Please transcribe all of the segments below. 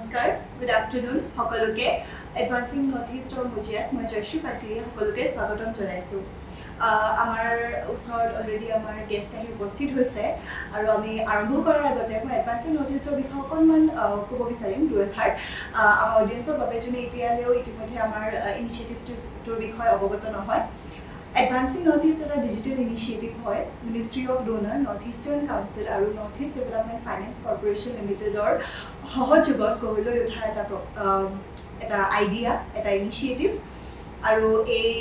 নমস্কাৰ, good afternoon সকলোকে। Advancing north ইষ্টৰ মজিয়াত মই জয়শ্ৰী পাটগিৰিয়ে সকলোকে স্বাগতম জনাইছোঁ। আমাৰ ওচৰত অলৰেডি আমাৰ গেষ্ট আহি উপস্থিত হৈছে আৰু আমি আৰম্ভ কৰাৰ আগতে মই এডভান্সিং নৰ্থ ইষ্টৰ বিষয়ে অকণমান ক'ব বিচাৰিম দুএষাৰ আমাৰ অডিয়েঞ্চৰ বাবে, যোনে এতিয়ালৈও ইতিমধ্যে আমাৰ ইনিচিয়েটিভটোৰ বিষয়ে অৱগত নহয়। এডভান্সিং নৰ্থ ইষ্ট এটা ডিজিটেল ইনিচিয়েটিভ হয়। Ministry of donor, north eastern council আৰু নৰ্থ ইষ্ট ডেভেলপমেণ্ট ফাইনেন্স কৰ্পৰেশ্যন লিমিটেডৰ সহযোগত গঢ়ি লৈ উঠা এটা আইডিয়া, এটা ইনিচিয়েটিভ। আৰু এই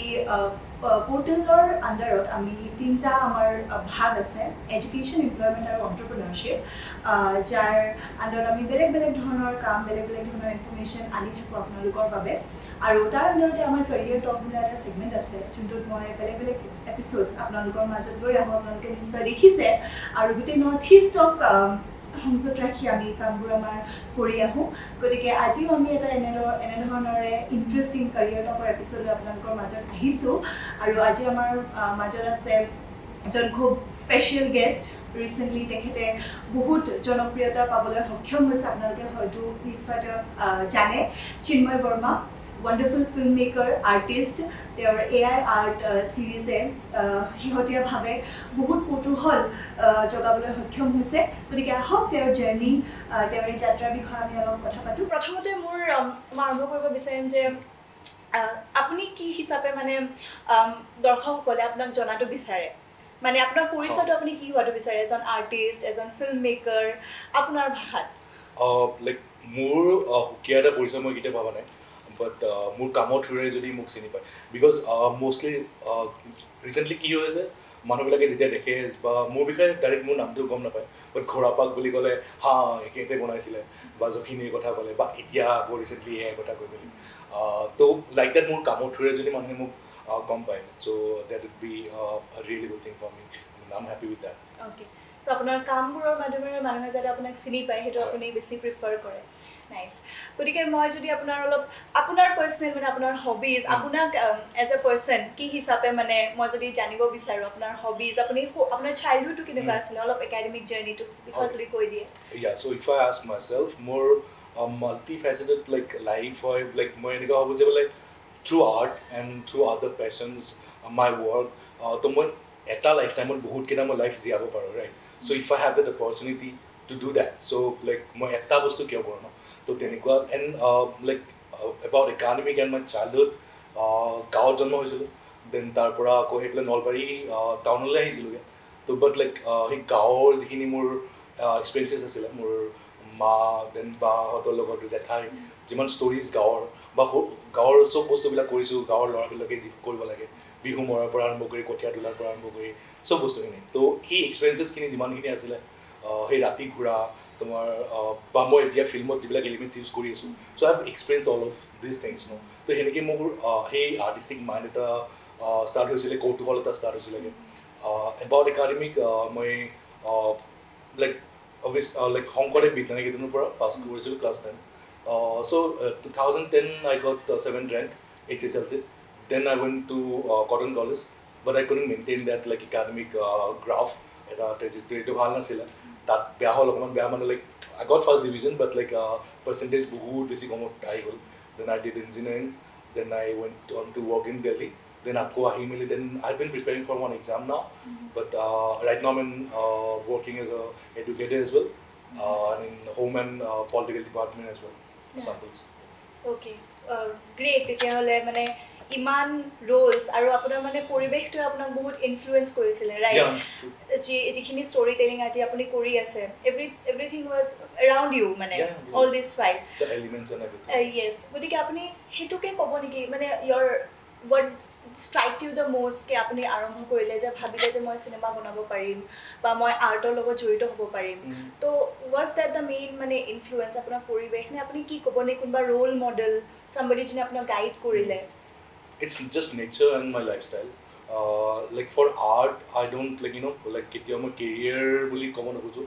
পৰ্টেলৰ আণ্ডাৰত আমি তিনিটা আমাৰ ভাগ আছে: এডুকেশ্যন, এমপ্লয়মেণ্ট আৰু এণ্টাৰপ্ৰিনাৰশ্বিপ, যাৰ আণ্ডাৰত আমি বেলেগ বেলেগ ধৰণৰ কাম, বেলেগ বেলেগ ধৰণৰ ইনফৰ্মেশ্যন আনি থাকোঁ আপোনালোকৰ বাবে। আৰু তাৰ আণ্ডাৰতে আমাৰ কেৰিয়াৰ টক বোলা এটা ছেগমেণ্ট আছে, যোনটোত মই বেলেগ বেলেগ এপিছ'ডছ আপোনালোকৰ মাজত লৈ আহোঁ। আপোনালোকে নিশ্চয় দেখিছে। আৰু গোটেই নৰ্থ ইষ্টক সংযত ৰাখি আমি কামবোৰ আমাৰ কৰি আহোঁ। গতিকে আজিও আমি এটা এনেধৰণৰে ইণ্টাৰেষ্টিং কেৰিয়াৰ টকৰ এপিছ'ড আপোনালোকৰ মাজত আহিছোঁ। আৰু আজি আমাৰ মাজত আছে এজন খুব স্পেচিয়েল গেষ্ট। ৰিচেণ্টলি তেখেতে বহুত জনপ্ৰিয়তা পাবলৈ সক্ষম হৈছে। আপোনালোকে হয়তো নিশ্চয় তেওঁক জানে। Chinmoy Barma, wonderful film maker, artist. তেওঁৰ AI আৰ্ট ছিৰিজে শেহতীয়াভাৱে বহুত কৌতূহল জগাবলৈ সক্ষম হৈছে। গতিকে আহক তেওঁৰ জাৰ্ণি, তেওঁৰ এই যাত্ৰাৰ বিষয়ে আমি অলপ কথা পাতোঁ। প্ৰথমতে মই আৰম্ভ কৰিব বিচাৰিম যে আপুনি কি হিচাপে মানে দৰ্শকসকলে আপোনাক জনাটো বিচাৰে, মানে আপোনাৰ পৰিচয়টো আপুনি কি হোৱাটো বিচাৰে? এজন আৰ্টিষ্ট, এজন ফিল্ম মেকাৰ, আপোনাৰ ভাষাত? লাইক মোৰ সুকীয়া এটা পৰিচয় মই কেতিয়া ভবা নাই, বাট মোৰ কামৰ থ্ৰুৰে যদি মোক চিনি পায়। বিকজ মষ্টলি ৰিচেণ্টলি কি হৈ আছে, মানুহবিলাকে যেতিয়া দেখে বা মোৰ বিষয়ে ডাইৰেক্ট মোৰ নামটো গম নাপায়, বাট ঘোঁৰাপাক বুলি ক'লে হা একেইতে বনাইছিলে, বা জখিনীৰ কথা ক'লে, বা এতিয়া আকৌ ৰিচেণ্টলি এই কথা কৈ মেলি। তো লাইক ডেট মোৰ কামৰ থ্ৰুৰে যদি মানুহে মোক গম পায়, so' that would be really good thing for me. I am happy with that. Okay, so' আপোনাৰ কামবোৰৰ মাধ্যমেৰে মানুহে যাতে আপোনাক চিনি পায়, সেইটো আপুনি বেছি প্ৰিফাৰ কৰে। নাইচ। গতিকে মই যদি আপোনাৰ পাৰ্চনেল মানে আপোনাৰ হবিজ, আপোনাক এজ এ পাৰ্চন কি হিচাপে মানে মই যদি জানিব বিচাৰোঁ, আপোনাৰ হবিজ, আপোনাৰ চাইল্ডহুডটো কেনেকুৱা আছিলে, অলপ একাডেমিক জাৰ্ণিটোৰ বিষয়ে যদি কৈ দিয়ে। চ' if I ask my shelf, মোৰ মাল্টি ফেচেটেড লাইক লাইফ হয়। লাইক মই এনেকুৱা হ'ব যে like through art and through আদাৰ পেশ্যনছ, মাই ৱৰ্ক, তো মই এটা লাইফ টাইমত বহুতকেইটা মই লাইফ জীয়াব পাৰোঁ, ৰাইট? চ' if I have that opportunity to do that, চ' লাইক মই এটা বস্তু কিয় কৰোঁ ন? তো তেনেকুৱা। And like about academic and my childhood, গাঁৱত জন্ম হৈছিলোঁ। দেন তাৰ পৰা আকৌ সেইফালে নলবাৰী টাউনলৈ আহিছিলোঁগৈ। তো বাট লাইক সেই গাঁৱৰ যিখিনি মোৰ এক্সপিৰিয়েঞ্চেছ আছিলে, মোৰ মা দেন বাহঁতৰ লগত, জেঠাই যিমান ষ্টৰিজ গাঁৱৰ বা গাঁৱৰ চব বস্তুবিলাক কৰিছোঁ, গাঁৱৰ ল'ৰাবিলাকে যি কৰিব লাগে, বিহু মৰাৰ পৰা আৰম্ভ কৰি কঠীয়া তোলাৰ পৰা আৰম্ভ কৰি চব বস্তুখিনি। তো সেই এক্সপিৰিয়েঞ্চেছখিনি যিমানখিনি আছিলে, সেই ৰাতি ঘূৰা তোমাৰ, বা মই এতিয়া ফিল্মত যিবিলাক এলিমেণ্টছ ইউজ কৰি আছোঁ, চ' I have experience all of this things ন। তো সেনেকৈ মোৰ সেই আৰ্টিষ্টিক মাইণ্ড এটা ষ্টাৰ্ট হৈছিলে, কৌতূহল এটা ষ্টাৰ্ট হৈছিলে। এবাউট একাডেমিক, মই লাইক লাইক শংকৰদেৱ বিজ্ঞান নিকেতনৰ পৰা পাছ কৰিছিলোঁ ক্লাছ 10। চ' 2010 I got 7th rank HSLC. Then I went to Cotton College, but I couldn't maintain that like academic graph. এটা ট্ৰেজেক্টৰীটো ভাল নাছিলে, তাত বেয়া হ'ল অকণমান। বেয়া মানে like I got first division, but like percentage বহুত বেছি কমত আহি গ'ল। Then I did engineering, then I went on to work in Delhi. Then আকৌ আহি মেলি, then I've been preparing for one exam now, but right now I'm working as a educator as well, and in home and political department as well. Okay, great. তেতিয়াহ'লে মানে ইমান Rolls আৰু আপোনাৰ মানে পৰিৱেশটোৱে আপোনাক বহুত ইনফ্লুৱেঞ্চ কৰিছিলে, ৰাইট? যিখিনি story telling আজি আপুনি কৰি আছে, এভৰিথিং ৱাজ এৰাউণ্ড ইউ, মানে অল দিছ ফাইল। য়েছ। গতিকে আপুনি সেইটোকে ক'ব নেকি, মানে ইয়ৰ ৱাট ষ্ট্ৰাইক ইউ দ্য মষ্টকে আপুনি আৰম্ভ কৰিলে, যে ভাবিলে যে মই চিনেমা বনাব পাৰিম বা মই আৰ্টৰ লগত জড়িত হ'ব পাৰিম? তো ৱাজ দেট দ্য মেইন মানে ইনফ্লুৱেঞ্চ, আপোনাৰ পৰিৱেশ, নে আপুনি কি ক'ব, নে কোনোবা ৰোল মডেল, চামবডি যোনে আপোনাক গাইড কৰিলে? It's just nature and my lifestyle. Like for art, I don't like, you know, like কেতিয়াও মই কেৰিয়াৰ বুলি ক'ব নোখোজোঁ।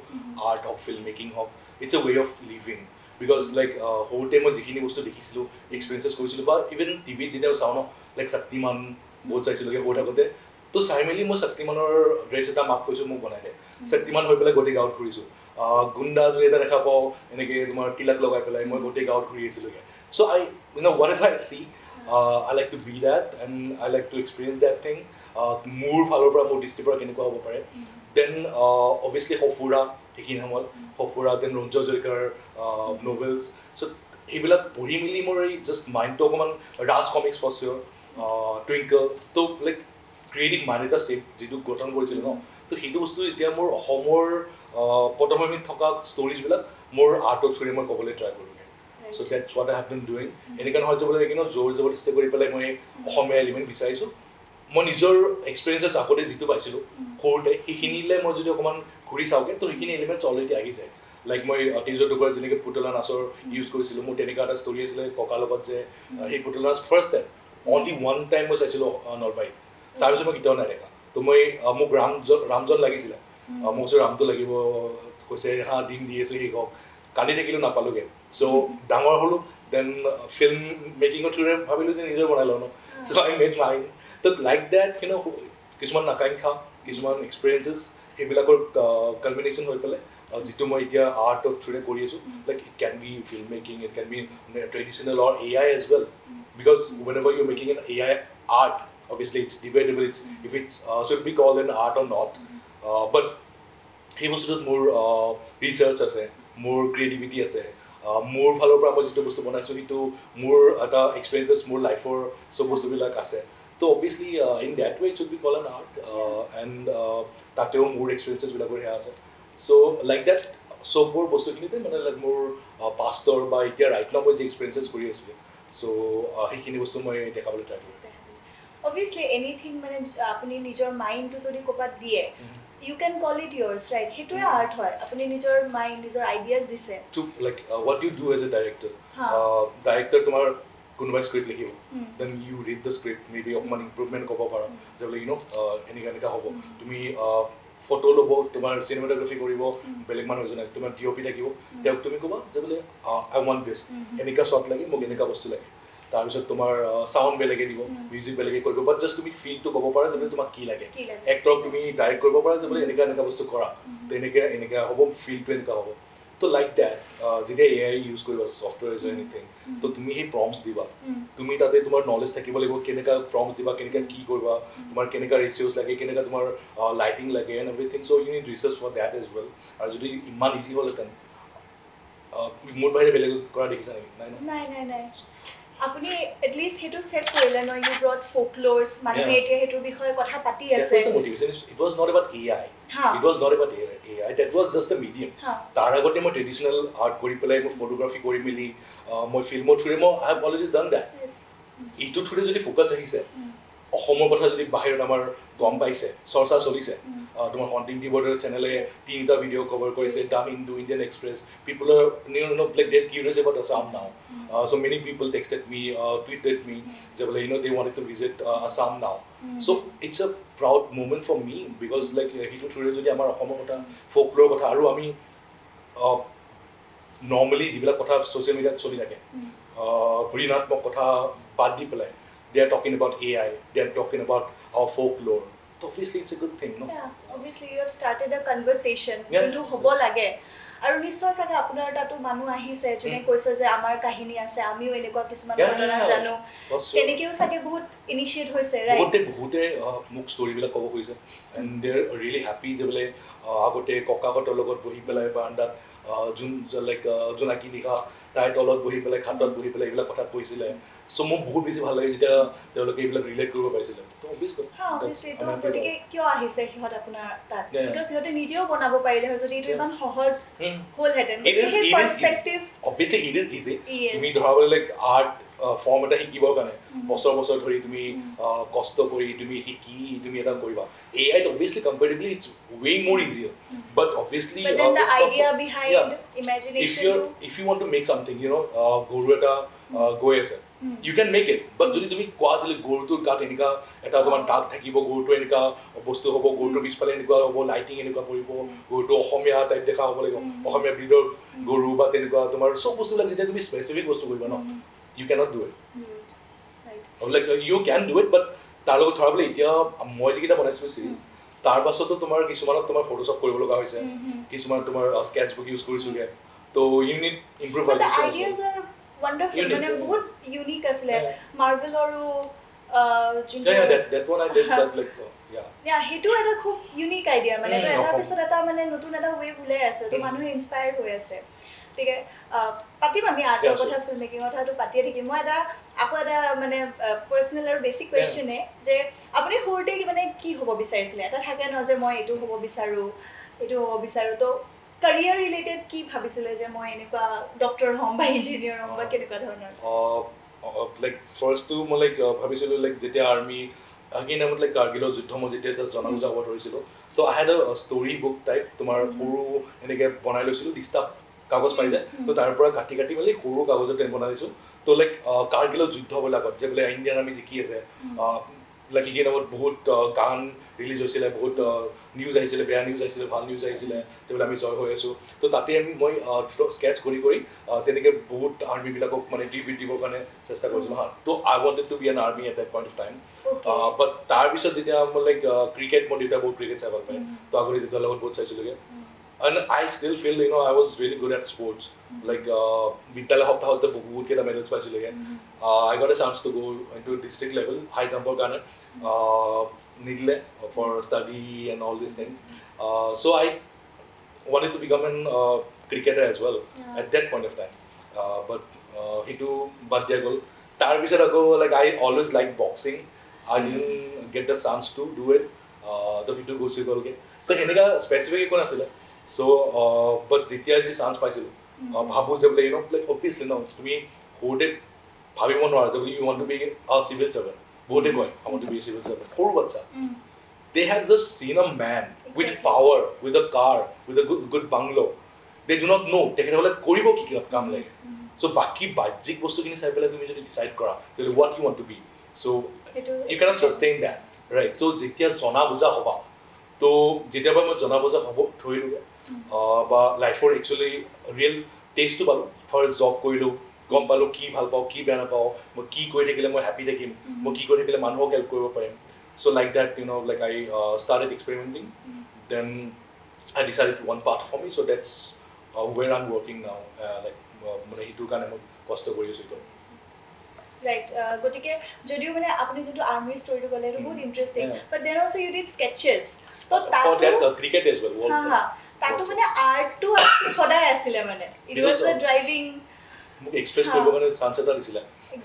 আৰ্ট হওক, ফিল্ম মেকিং হওক, it's a way of living. Because like সৰুতে মই যিখিনি বস্তু দেখিছিলোঁ, এক্সপিৰিয়েঞ্চেছ কৰিছিলোঁ, বা ইভেন টিভিত যেতিয়া চাওঁ ন, লাইক শক্তিমান বহুত চাইছিলোঁ সৰু থাকোঁতে। তো চাই মেলি মই শক্তিমানৰ ড্ৰেছ এটা মাক কৈছোঁ মোক বনাই দে, শক্তিমান হৈ পেলাই গোটেই গাঁৱত ঘূৰিছোঁ। গুণ্ডা যদি এটা দেখা পাওঁ এনেকৈ তোমাৰ তিলক লগাই পেলাই মই গোটেই গাঁৱত ঘূৰি আহিছিলোঁগৈ so' I whatever I see I like to be that and I like to experience that thing মোৰ ফালৰ পৰা মোৰ দৃষ্টিৰ পৰা কেনেকুৱা হ'ব পাৰে দেন অভিয়াছলি সফুৰা সেইখিনি সময়ত সফুৰা দেন ৰঞ্জু হাজৰিকাৰ নভেলছ চ' সেইবিলাক পঢ়ি মেলি মোৰ এই জাষ্ট মাইণ্ডটো অকণমান ৰাজ কমিক্স ফৰ চিয়'ৰ টুইংকল ত' লাইক ক্ৰিয়েটিভ মাইণ্ড এটা ছেট যিটো গঠন কৰিছিলোঁ ন ত' সেইটো বস্তু এতিয়া মোৰ অসমৰ পটভূমিত থকা ষ্টৰিজবিলাক মোৰ আৰ্টৰ থ্ৰুৰে মই ক'বলৈ ট্ৰাই কৰোঁগৈ চ' that's what I have been doing এনেকুৱা নহয় যে বোলে জোৰ জবৰদস্তি কৰি পেলাই মই অসমীয়া এলিমেণ্ট বিচাৰিছোঁ মই নিজৰ এক্সপিৰিয়েঞ্চেছ আগতে যিটো পাইছিলোঁ সৰুতে সেইখিনিলে মই যদি অকণমান ঘূৰি চাওঁগৈ ত' সেইখিনি এলিমেণ্টছ অলৰেডি আহি যায় লাইক মই তেজৰ টুকুৰাত যেনেকৈ পুতলা নাচৰ ইউজ কৰিছিলোঁ মোৰ তেনেকুৱা এটা ষ্টৰি আছিলে ককাৰ লগত যে সেই পুতলা নাচ first time only one time মই চাইছিলোঁ নলবাৰীত তাৰপিছত মই কেতিয়াও নাই দেখা ত' মই মোক ৰামজন লাগিছিলে মোক কৈছোঁ ৰামটো লাগিব কৈছে হা দিম দি আছোঁ সেই হওক কান্দি থাকিলেও নাপালোঁগৈ চ' ডাঙৰ হ'লোঁ দেন ফিল্ম মেকিঙৰ থ্ৰুৰে ভাবিলোঁ যে নিজৰ বনাই লওঁ ন চ' আই মেড মাইণ্ড ত' লাইক দেট কিছুমান আকাংক্ষা কিছুমান এক্সপিৰিয়েঞ্চেছ সেইবিলাকৰ কালমিনেশ্যন হৈ পেলাই যিটো মই এতিয়া আৰ্টৰ থ্ৰুৰে কৰি আছোঁ like it can B film making it can be traditional or AI as well because whenever you're making an AI art obviously it's debatable if it's should be called an art or not but সেই বস্তুটোত মোৰ research আছে মোৰ creativity আছে মোৰ ফালৰ পৰা মই যিটো বস্তু বনাইছোঁ সেইটো মোৰ এটা এক্সপিৰিয়েঞ্চেছ মোৰ লাইফৰ চব বস্তুবিলাক আছে ত' obviously in that way it should be call an art and তাতেও মোৰ এক্সপিৰিয়েঞ্চেছবিলাকৰ সেয়া আছে চ' লাইক ডেট চববোৰ বস্তুখিনিতে মানে লাইক মোৰ পাষ্টৰ বা এতিয়া ৰাইট নাও মই যি এক্সপিৰিয়েঞ্চেছ কৰি আছিলোঁ চ' সেইখিনি বস্তু মই দেখাবলৈ ট্ৰাই কৰোঁ অবভিয়াছলি এনিথিং মানে আপুনি নিজৰ মাইণ্ডটো যদি ক'ৰবাত দিয়ে you can call it yours right সেইটোৱে আৰ্ট হয় আপুনি নিজৰ মাইণ্ড নিজৰ আইডিয়াছ দিছে to like what you do as a director তোমাৰ কোনোবাই স্ক্ৰিপ্ট লিখিব then you read the script maybe অকণমান ইম্প্ৰুভমেণ্ট ক'ব পাৰা যে বোলে এনেকুৱা হ'ব তুমি ফটো ল'ব তোমাৰ চিনেমাটোগ্ৰাফি কৰিব বেলেগ মানুহ এজনে তোমাৰ DOP থাকিব তেওঁক তুমি ক'বা যে বোলে আই ৱান্ট দিছ এনেকুৱা শ্বট লাগে মোক এনেকুৱা বস্তু লাগে তাৰপিছত তোমাৰ চাউণ্ড বেলেগে দিব মিউজিক বেলেগে কৰিব বাট জাষ্ট তুমি ফিলটো ক'ব পাৰা যে বোলে তোমাক কি লাগে এক্টৰক তুমি ডাইৰেক্ট কৰিব পাৰা যে বোলে এনেকুৱা বস্তু কৰা এনেকুৱা হ'ব ফিলটো এনেকুৱা হ'ব ত' লাইক ডেট যেতিয়া AI ইউজ কৰিবা ছফ্টৱেৰ ইজ এনিথিং ত' তুমি সেই প্ৰম্পটছ দিবা তুমি তাতে তোমাৰ নলেজ থাকিব লাগিব কেনেকুৱা প্ৰম্পটছ দিবা কেনেকুৱা কি কৰিবা তোমাৰ কেনেকুৱা ৰেচিঅ'ছ লাগে কেনেকুৱা তোমাৰ লাইটিং লাগে and everything so' you need research for that as well আৰু যদি ইমান ইজি হ'লহেঁতেন মোৰ বাহিৰে বেলেগ কৰা দেখিছা নেকি নাই আপুনি এটলিষ্ট সেইটো ছেট কৰিলে ন ইউ ব্ৰট ফোকল'ৰ্ছ মানুহে এতিয়া সেইটোৰ বিষয়ে কথা পাতি আছে It was not about AI. It was not about AI. That was just a medium. তাৰ আগতে মই ট্ৰেডিশ্যনেল আৰ্ট কৰি পেলাই মই ফটোগ্ৰাফি কৰি মেলি মই ফিল্মৰ থ্ৰুৰে মই I have already done that এইটো থ্ৰুৰে যদি ফ'কাছ আহিছে অসমৰ কথা যদি বাহিৰত আমাৰ গম পাইছে চৰ্চা চলিছে তোমাৰ হণ্টিং টিবৰ্ডৰ চেনেলে 3টা ভিডিঅ' কভাৰ কৰিছে the Hindu Indian Express people are like they curious about Assam now so many people texted me tweeted me যে বোলে they wanted to visit Assam now so it's a proud moment for me because like সেইটো থ্ৰুৰে যদি আমাৰ অসমৰ কথা folklore কথা আৰু আমি নৰ্মেলি যিবিলাক কথা ছ'চিয়েল মিডিয়াত চলি থাকে ঋণাত্মক কথা বাদ দি পেলাই they are talking about AI, they are talking about our folklore. So obviously it's a good thing, no? Yeah, obviously you have started a conversation. যোনটো হ'ব লাগে আৰু নিশ্চয় চাগে আপোনাৰ তাতো মানুহ আহিছে যোনে কৈছে যে আমাৰ কাহিনী আছে আমিও এনেকুৱা কিছুমান ঘটনা জানো তেনেকেও চাগে বহুত ইনিচিয়েট হৈছে ৰাইট বহুতে মোক ষ্টৰিবিলাক ক'ব খুজিছে and they are really happy যে বোলে আগতে ককাহঁতৰ লগত বহি পেলাই বাৰাণ্ডাত জোনাকী নিশা তাইৰ তলত বহি পেলাই খাটত বহি পেলাই এইবিলাক কথা কৈছিলে চ' মোক বহুত বেছি ভাল লাগে যেতিয়া তেওঁলোকে এইবিলাক ৰিলেট কৰিব পাৰিছিলে গতিকে কিয় আহিছে সিহঁত আপোনাৰ তাত বিকজ সিহঁতে নিজেও বনাব পাৰিলে হয় যদি এইটো ইমান সহজ হ'লহেঁতেন অবভিয়াছলি ইট ইজ ইজি তুমি ধৰা লাইক আৰ্ট ফৰ্ম এটা শিকিবৰ কাৰণে বছৰ ধৰি তুমি কষ্ট কৰি তুমি শিকি তুমি এটা কৰিবা AIত অবভিয়াছলি কম্পেৰেটিভলি ইটছ ৱে মোৰ easier but obviously if you want to make something গৰু এটা গৈ আছে you can make it but যদি তুমি কোৱা যে গৰুটোৰ গাত এনেকুৱা এটা তোমাৰ দাগ থাকিব গৰুটো এনেকুৱা বস্তু হ'ব গৰুটোৰ পিছফালে এনেকুৱা হ'ব লাইটিং এনেকুৱা পৰিব গৰুটো অসমীয়া টাইপ দেখা হ'ব লাগিব অসমীয়া ব্ৰীডৰ গৰু বা তেনেকুৱা তোমাৰ চব বস্তুবিলাক যেতিয়া তুমি স্পেচিফিক বস্তু কৰিবা ন you cannot do it like you can do it but তাৰ লগত ধৰা বোলে এতিয়া মই যিকেইটা বনাইছিলোঁ চিৰিজ তাৰ পাছতো তোমাৰ কিছুমানত তোমাৰ ফটোশ্বপ কৰিব লগা হৈছে কিছুমানত তোমাৰ স্কেটছ বুক ইউজ কৰিছোগে তো you need improvisation the ideas are wonderful মানে বহুত ইউনিক আছিলে মাৰ্ভেলৰো that one I did that like সেইটো এটা খুব ইউনিক আইডিয়া মানে তো এটাৰ পিছত এটা মানে নতুন এটা ৱেভ ওলাই আছে তো মানুহে ইনস্পায়াৰ হৈ আছে গতিকে পাতিম আমি আৰ্টৰ কথা ফিল্ম মেকিঙৰ কথাটো পাতিয়ে থাকিম মই আকৌ এটা মানে পাৰ্চনেল আৰু বেছিক কুৱেশ্যনে যে আপুনি সৰুতে মানে কি হ'ব বিচাৰিছিলে এটা থাকে ন যে মই এইটো হ'ব বিচাৰোঁ তো career related কি ভাবিছিলে যে মই এনেকুৱা ডক্টৰ হ'ম বা ইঞ্জিনিয়াৰ হ'ম বা কেনেকুৱা ধৰণৰ like first to মই like ভাবিছিলো like যেতিয়া army again I would like কাৰ্গিলৰ যুদ্ধ মই যেতিয়া জাষ্ট জনা বুজা হ'ব ধৰিছিলো তো I had a story book type তোমাৰ সৰু এনেকৈ বনাই লৈছিলো দিস্তা কাগজ পাই যায় তো তাৰ পৰা কাটি কাটি মেলি সৰু কাগজত বনাই দিছোঁ তো লাইক কাৰ্গিলৰ যুদ্ধবিলাকত যে বোলে ইণ্ডিয়ান আৰ্মি জিকি আছে লাইক এইকেইদিনত বহুত গান ৰিলিজ হৈছিলে বহুত নিউজ আহিছিলে বেয়া নিউজ আহিছিলে ভাল নিউজ আহিছিলে যেবোলে আমি জয় হৈ আছোঁ তো তাতে মই স্কেটছ কৰি তেনেকৈ বহুত আৰ্মিবিলাকক মানে ট্ৰিবিউট দিবৰ কাৰণে চেষ্টা কৰিছিলোঁ হা তো I wanted to be an army at that point of time but তাৰপিছত যেতিয়া মই লাইক ক্ৰিকেট মই দেউতা বহুত ক্ৰিকেট চাই ভাল পায় তো আগতে দেউতাৰ লগত বহুত চাইছিলোঁগৈ and I still feel I was really good at sports like বিদ্যালয় সপ্তাহতে বহুত কেইটা মেডেলছ পাইছিলোঁ I got a chance to go into district level high jumper কাৰণে নিদিলে for study and all these things so I wanted to become an cricketer as well at that point of time but সেইটো বাদ দিয়া গ'ল তাৰপিছত আকৌ like I always liked boxing I didn't get the chance to do it তো সেইটো Gucci গ'লগৈ তো সেনেকুৱা স্পেচিফিক একো নাছিলে so but যেতিয়া যে চান্স পাইছিলোঁ ভাবোঁ যে বোলে like obviously তুমি সৰুতে ভাবিব নোৱাৰা যে you want to be a civil servant বহুতে কয় I want to be a civil servant সৰু বাচ্চা they have just seen a man with power with a car with a good bungalow they do not know তেখেতসকলে কৰিব কি কাম লাগে so বাকী বাহ্যিক বস্তুখিনি চাই পেলাই তুমি যদি ডিচাইড কৰা যে what you want to be so you cannot sustain that right so যেতিয়া জনা বুজা হ'বা তো যেতিয়াবা মই জনা বুজা হ'ব ধৰিলোঁগৈ বা লাইফৰ একচুৱেলি ৰিয়েল টেষ্টটো পালোঁ ফাৰ্ষ্ট জব কৰিলোঁ গম পালোঁ কি ভাল পাওঁ কি বেয়া নাপাওঁ মই কি কৰি থাকিলে মই হেপী থাকিম মই কি কৰি থাকিলে মানুহক হেল্প কৰিব পাৰিম so' like that like I started experimenting then I decided one part for me so' that's where I am working now like মানে সেইটোৰ কাৰণে মই কষ্ট কৰি আছোঁ এইটো ৰাইট গতিকে যদিও মানে আপুনি যোনটো আৰ্মিৰ ষ্টৰিটো ক'লে সেইটো বহুত interesting but then also you did sketches to cricket age well তাতো মানে আৰ্টটো সদায় আছিলে মানে ইট ৱাজ দ্য ড্ৰাইভিং মোক এক্সপ্ৰেছ কৰিবৰ কাৰণে চান্স এটা দিছিলে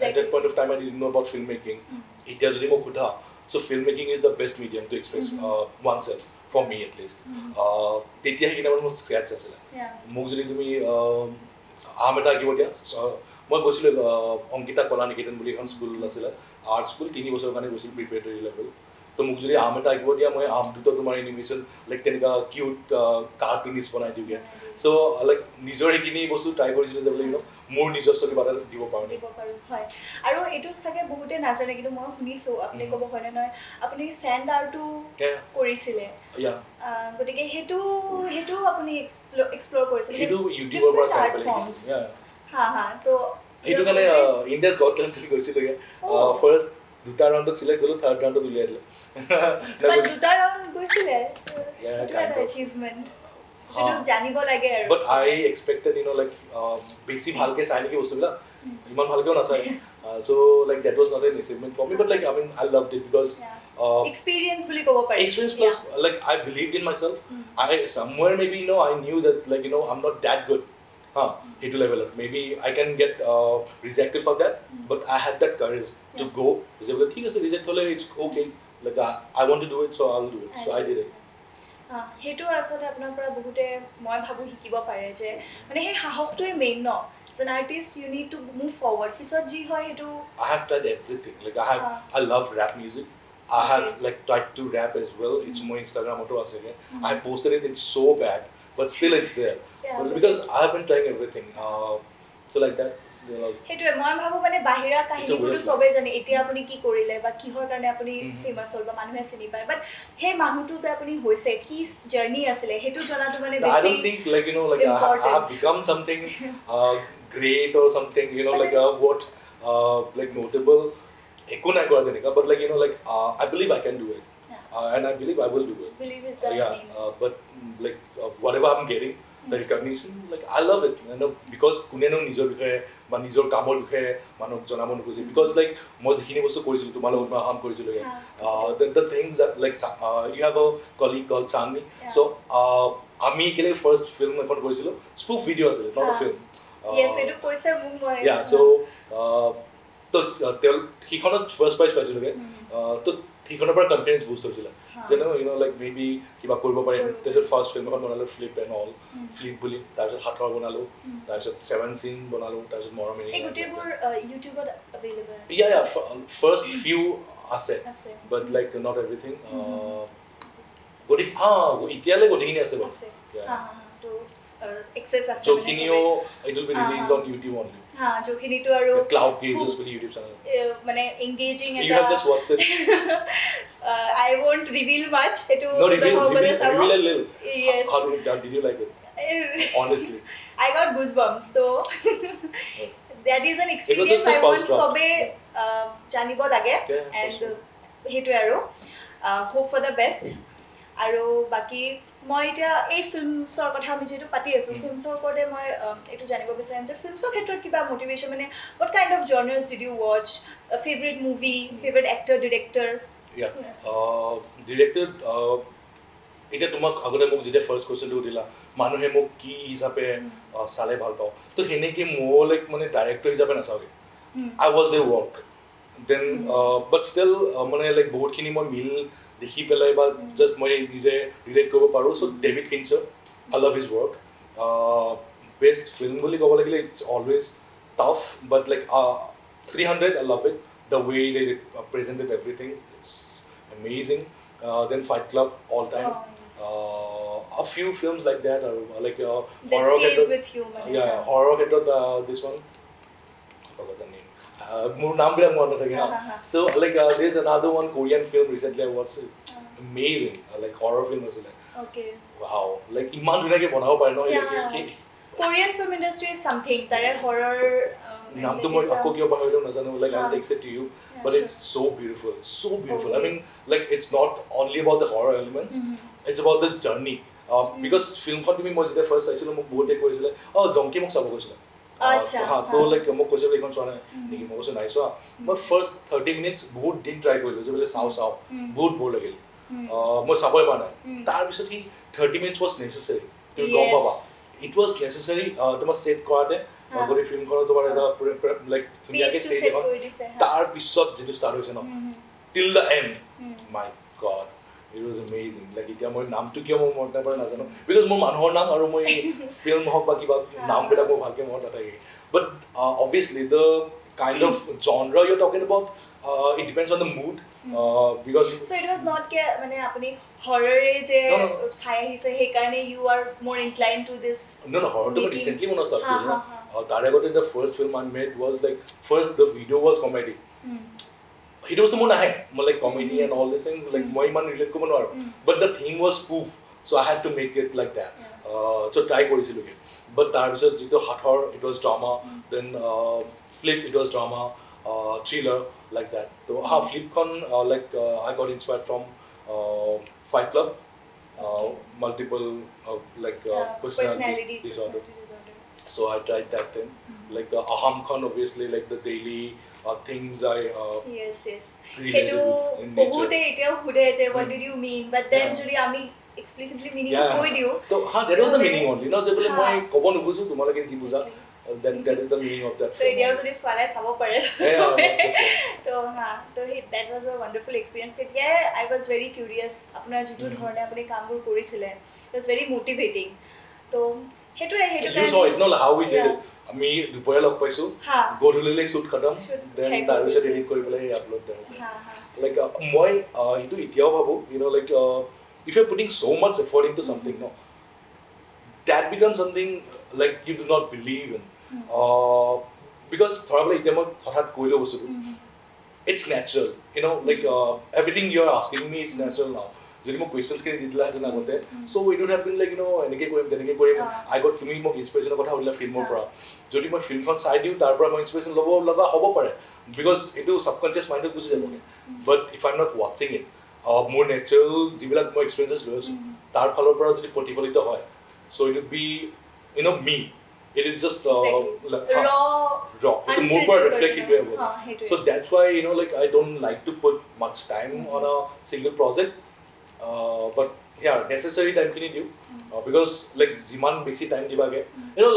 at that point of time I didn't know about film making এতিয়া যদি মোক সোধা so' film making is the best medium to express oneself for me at least তেতিয়া সেইখিনি মোৰ স্ক্ৰেচ আছিলে মোক যদি তুমি আম এটা আঁকিব দিয়া মই গৈছিলোঁ অংকিতা কলা নিকেতন বুলি এখন স্কুল আছিলে আৰ্ট স্কুল 3 বছৰৰ কাৰণে গৈছিলোঁ প্ৰিপেৰেটৰী লেভেল তো মোক যদি আম এটা আঁকিব দিয়া মই আম দুটা তোমাৰ এনিমেশ্যন লাইক তেনেকুৱা কিউট কাৰ্টুনিছ বনাই দিওঁগৈ চ' লাইক নিজৰ সেইখিনি বস্তু ট্ৰাই কৰিছিলোঁ যে বোলে মোৰ নিজস্ব কিবা এটা দিব পাৰোঁ হয় আৰু এইটো চাগে বহুতে নাজানে কিন্তু মই শুনিছোঁ আপুনি ক'ব হয়নে নহয় আপুনি চেণ্ড আৰ্টো কৰিছিলে গতিকে সেইটো আপুনি এক্সপ্ল'ৰ কৰিছিলে সেইটো ইউটিউবৰ পৰা চাই পেলাই তো সেইটো কাৰণে ইণ্ডিয়াছ গট টেলেণ্ট গৈছিলোঁগৈ ফাৰ্ষ্ট দুটা ৰাউণ্ডত চিলেক্ট হ'লোঁ থাৰ্ড ৰাউণ্ডত উলিয়াই দিলে দুটা ৰাউণ্ড গৈছিলে এচিভমেণ্ট জানিব লাগে আৰু বাট আই এক্সপেক্টেড লাইক বেছি ভালকৈ চাই নেকি বস্তুবিলাক ইমান ভালকৈও নাচায় so' like that was not an achievement for me but like I loved it because experience বুলি ক'ব পাৰি experience plus like I believed in myself I somewhere maybe I knew that like I'm not that good সেইটো লেভেলত maybe I can get rejected for that but I had that courage to go যে বোলে ঠিক আছে reject হ'লে it's okay like I want to do it so I'll do it so I did it সেইটো আচলতে আপোনাৰ পৰা বহুতে মই ভাবোঁ শিকিব পাৰে যে মানে সেই সাহসটোৱে মেইন ন as an artist you need to move forward পিছত যি হয় সেইটো I have tried everything like I love rap music I have like tried to rap as well it's my Instagram auto asege I posted it it's so bad but still it's there because I have been trying everything so like that সেইটোৱে মই ভাবোঁ মানে বাহিৰা কাহিনীবোৰতো চবেই জানে এতিয়া আপুনি কি কৰিলে বা কিহৰ কাৰণে আপুনি ফেমাছ হ'ল বা মানুহে চিনি পায় বাট সেই মানুহটো যে আপুনি হৈছে কি জাৰ্নি আছিলে সেইটো জনাটো মানে বেছি I don't think like like I have become something great or something like what like notable একো নাই কৰা তেনেকুৱা but like like I believe I can do it and I believe I will do it. Believe is the Yeah, name. but like whatever I'm getting, the recognition, like I love it, you know, because কোনেনো নিজৰ বিষয়ে বা নিজৰ কামৰ বিষয়ে মানুহক জনাব নোখোজে, because like মই যিখিনি বস্তু কৰিছিলোঁ তোমাৰ লগত মই কাম কৰিছিলোঁ, the things that like you have a colleague called Chandni, so আমি একেলগে ফাৰ্ষ্ট ফিল্ম এখন কৰিছিলোঁ, স্পুফ ভিডিঅ' আছিলে, নট আ ফিল্ম. Yes, এইটো কৈছে মোক মই. Yeah, so তো সিখনত ফাৰ্ষ্ট প্ৰাইজ পাইছিলোঁগৈ, তো সিখনৰ পৰা কনফিডেঞ্চ বুষ্ট হৈছিলে যেনে লাইক মেবি কিবা কৰিব পাৰিম. তাৰপিছত ফাৰ্ষ্ট ফিল্ম এখন বনালোঁ, ফ্লিপ এণ্ড অল, ফ্লিপ বুলি, তাৰপিছত সাঁথৰ বনালোঁ, তাৰপিছত 7 চিন বনালোঁ, তাৰপিছত মৰম ফাৰ্ষ্ট ফিউ আছে, বাট লাইক নট এভৰিথিং. এতিয়ালৈ গোটেইখিনি আছে বাৰু. যোনখিনিও it will be released on YouTube only. যোনখিনিটো আৰু Cloud Gazers বুলি YouTube channel. মানে engaging You have just watched it. I won't reveal much. No, reveal a little. Yes. How did you like it? Honestly. I got goosebumps. So that is an experience I want sobe janibo lage, and hetu aro hope for the best. আৰু বাকী মই এতিয়া এই ফিল্মছৰ কথা আমি যিহেতু পাতি আছোঁ, ফিল্মছৰ ওপৰতে মই এইটো জানিব বিচাৰিম যে ফিল্মছৰ ক্ষেত্ৰত কিবা মটিভেশ্যন, মানে what kind of genres did you watch, favorite movie, favorite actor, director? Director, এতিয়া তোমাক আগতে মোক যেতিয়া ফাৰ্ষ্ট কুৱেশ্যনটো সুধিলা মানুহে মোক কি হিচাপে চালে ভাল পাওঁ, তো সেনেকৈ মোৰ লাইক মানে ডাইৰেক্টৰ হিচাপে নাচাওঁগৈ. I was a work then, but still মানে লাইক বহুতখিনি মই মিল দেখি পেলাই বা জাষ্ট মই নিজে ৰিলেট কৰিব পাৰোঁ. So' David Fincher, I love his work. Best film বুলি ক'ব লাগিলে it's always tough, but like 300 I love it, the way they presented everything, it's amazing. Then Fight Club, all time. A few films like that are like horror. That stays with you, man. Yeah, horror head this one. I forgot the name. More naam bhi nahi thake. So like there's another one Korean film recently I watched. Amazing, like horror film as well. Okay. Wow, like iman dhuniya ke banao pare no. Korean film industry is something. Tare horror. নাম তো মই আকৌ কিয় পাহৰিলোঁ নাজানো, like I'll text it to you, but it's so beautiful, so beautiful. I mean, like it's not only about the horror elements, it's about the journey. Because ফিল্মখন তুমি মই যেতিয়া ফাৰ্ষ্ট চাইছিলোঁ মোক বহুতে কৈছিলে জংকি মোক চাব কৈছিলে, তো লাইক মোক কৈছিলে এইখন চোৱা নাই নেকি, মই কৈছোঁ নাই চোৱা. মই ফাৰ্ষ্ট 30 minutes বহুত দিন ট্ৰাই কৰিলোঁ যে বোলে চাওঁ, বহুত বৰ লাগিল, মই চাবই পৰা নাই. তাৰপিছত সি 30 minutes was necessary, তুমি গম পাবা it was necessary তোমাৰ ছেট কৰাতে গোটেই ফিল্মখনত তোমাৰ এটা লাইক ধুনীয়াকৈ ষ্টেজ এখন, তাৰপিছত যিটো ষ্টাৰ্ট হৈছে ন till the and, my god it was amazing. Like এতিয়া মই নামটো কিয় মই মনত নাপাৰে নাজানো, বিকজ মোৰ মানুহৰ নাম আৰু মই ফিল্ম হওক বা কিবা নামবিলাক মোৰ ভালকৈ মনত নাথাকে. But obviously the kind of genre you're talking about, it depends on the mood, because so it was not ke mane apni horror e je sai ahise he karone you are more inclined to this. No horror to recently one start korilu. Tare gote the first film I made was like, first the video was comedy, it was the more nahe like comedy and all this thing, like moi man relate kobo noaru, but the theme was spoof, so I had to make it like that. So try korisilu ke, but tar bisot jito hathor it was drama, then flip it was drama, thriller, like that. So flip con like I got inspired from Fight Club, multiple like personality disorder. So I tried that thing. Like aham con obviously like the daily things I yes related with in nature. Bahute etya hude je what did you mean, but then jodi ami explicitly meaning to koi diu, so that was the meaning only, no je bole moi kobo nubuju tumalake ji buja, that is the meaning of that film. So it was really swallow sabo pare. So that was a wonderful experience. I was very curious apnar jitu dhorone apni kaam bur korisile, it was very motivating. So hetu you saw it, no, how we did it. আমি দুপৰীয়া log পাইছোঁ, গধূলিলৈ shoot খতম, দেন তাৰপিছত edit কৰি পেলাই upload দিওঁ. Like মই এইটো এতিয়াও ভাবোঁ, like if you're putting so much effort into something, no, that becomes something like you do not believe in. Because thorabla এতিয়া মই হঠাৎ কৰিলো বস্তুটো, it's natural, like everything you're asking me, it's natural now. যদি মোক কুৱেশ্যনছখিনি দি দিলাহেঁতেন আগতে, so' it would have been like এনেকৈ কৰিম তেনেকৈ কৰিম, তুমি মোক ইনস্পিৰেশ্যনৰ কথা সুধিলা ফিল্মৰ পৰা, যদি মই ফিল্মখন চাই দিওঁ তাৰ পৰা মই ইনস্পিৰেশ্যন ল'ব লগা হ'ব পাৰে, বিকজ এইটো ছাবকনচিয়াছ মাইণ্ডত গুচি যাবগৈ. But if I am not ৱাচিং ইট, মোৰ নেচাৰেল যিবিলাক মই এক্সপিৰিয়েঞ্চেছ লৈ আছোঁ তাৰ ফালৰ পৰা যদি প্ৰতিফলিত হয় so' it would be me it is just raw it more for reflect into it so that's why like I don't like to put much time on a single project but yeah necessary time kini diu because like jiman besi time dibage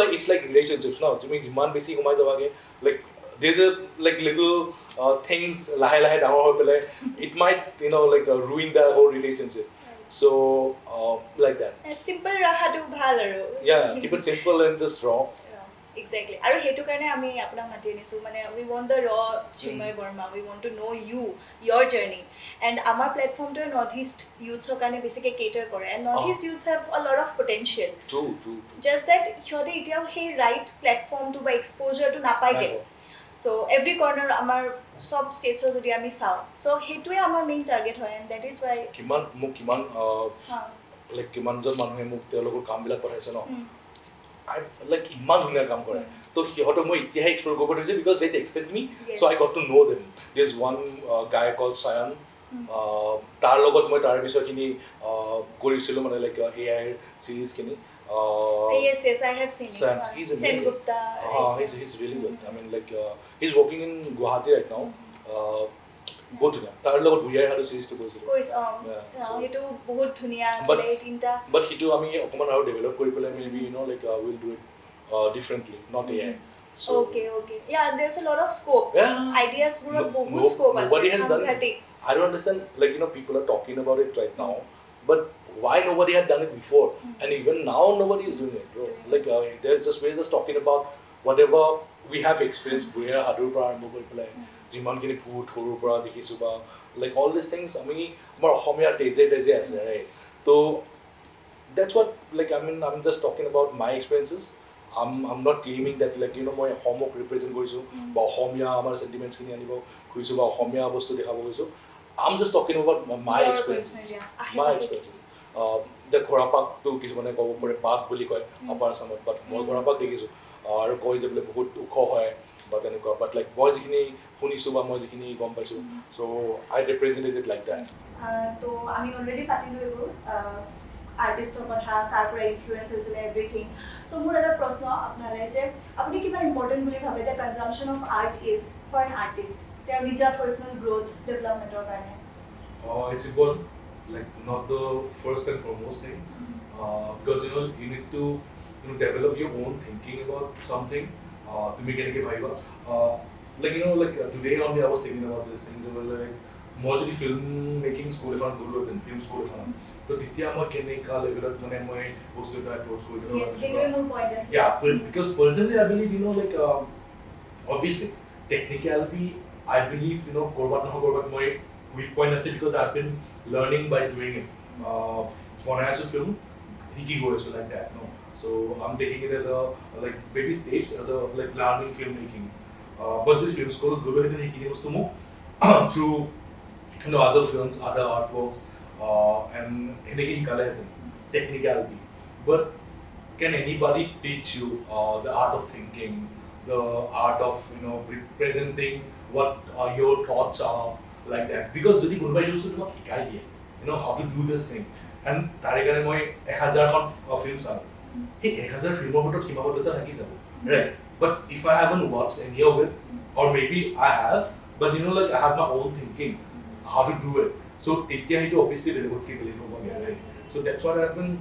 like it's like relationships now tumi jiman besi gumai jabage like there's a like little things lahe lahe down hoi pele it might like ruin the whole relationship so like that simple rahatu bhal aru yeah keep it simple and just raw exactly aru hetu karone ami apna mati anisu mane we want the raw Chinmoy Barma we want to know your journey and our platform to northeast youths karone basically cater kore and northeast youths have a lot of potential true just that hyote etiao he right platform to by exposure to napai ge so every corner amar sub states jodi ami sao so hetue amar main target hoy and that is why kiman like kiman jon manhe muk telogor kaam bilak paraise no I like ইমান ধুনীয়া কাম কৰে তো সিহঁতক মই এতিয়াহে explore কৰিব ধৰিছোঁ because they texted me so I got to know them there's one guy called Sayan তাৰ লগত মই তাৰ বিষয়খিনি কৰিছিলোঁ মানে like AI চিৰিজখিনি yes I have seen Sayan he's amazing Gupta he's really good I mean like he's working in Guwahati right now বহুত ধুনীয়া তাৰ লগত ভুয়াৰ হাটো চিৰিজটো কৰিছিলোঁ সেইটো বহুত ধুনীয়া আছিলে তিনটা but সেইটো আমি অকমান আৰু ডেভেলপ কৰি পেলাই maybe like we'll do it differently not AI so okay yeah there's a lot of scope ideas pura bahut scope ase nobody has done it I don't understand like people are talking about it right now but why nobody had done it before and even now nobody is doing it bro like we're just talking about whatever we have experienced bhuya hadur pra arambho kori pelai jiman kini bhut horur pra dekhisu ba like all these things ami amar ohomia teze ase right so that's what like I'm just talking about my experiences I'm not claiming that like moi homok represent korisu ba ohomia amar sentiments kini anibo korisu ba ohomia bostu dekhabo korisu I'm just talking about my experience the khorapak to kismane kobo pore bag boli koy upper samot but moi khorapak dekhisu আৰু কয় যে বোলে বহুত ওখ হয় বা তেনেকুৱা but like মই যিখিনি শুনিছোঁ বা মই যিখিনি গম পাইছোঁ চ' I represented it like that তো আমি অলৰেডি পাতিলোঁ এইবোৰ আৰ্টিষ্টৰ কথা কাৰ পৰা ইনফ্লুৱেঞ্চ হৈছিলে এভৰিথিং চ' মোৰ এটা প্ৰশ্ন আপোনালৈ যে আপুনি কিমান ইম্পৰ্টেণ্ট বুলি ভাবে the consumption of art is for an artist তেওঁৰ নিজৰ পাৰ্চনেল গ্ৰ'থ ডেভেলপমেণ্টৰ কাৰণে it's important like not the first and foremost thing because you need to develop your own thinking about something tumi keneke bhaiba like like today only I was thinking about this thing like moi jodi film making school ekhon golo film school ekhon to titia moi keneka level mane moi bostu ta approach kori yes it more point is yeah because personally I believe like obviously technicality I believe korbat na korbat moi weak point ase because I've been learning by doing it when I was a film hiki go so like that so I'm taking it as a like baby steps as a like learning filmmaking but the film school go ahead and hiki was to move through other films other artworks and heneki kala technicality but can anybody teach you the art of thinking the art of presenting what your thoughts are like that because jodi konobai use to hikai die how to do this thing and tare kare moi 1000 kon films are hey 1000 filmor photo sibabodhota thaki jabo right but if I haven't watched any of it or maybe I have but like I have my own thinking how to do it so tetia it obviously very good people right so that's what I've been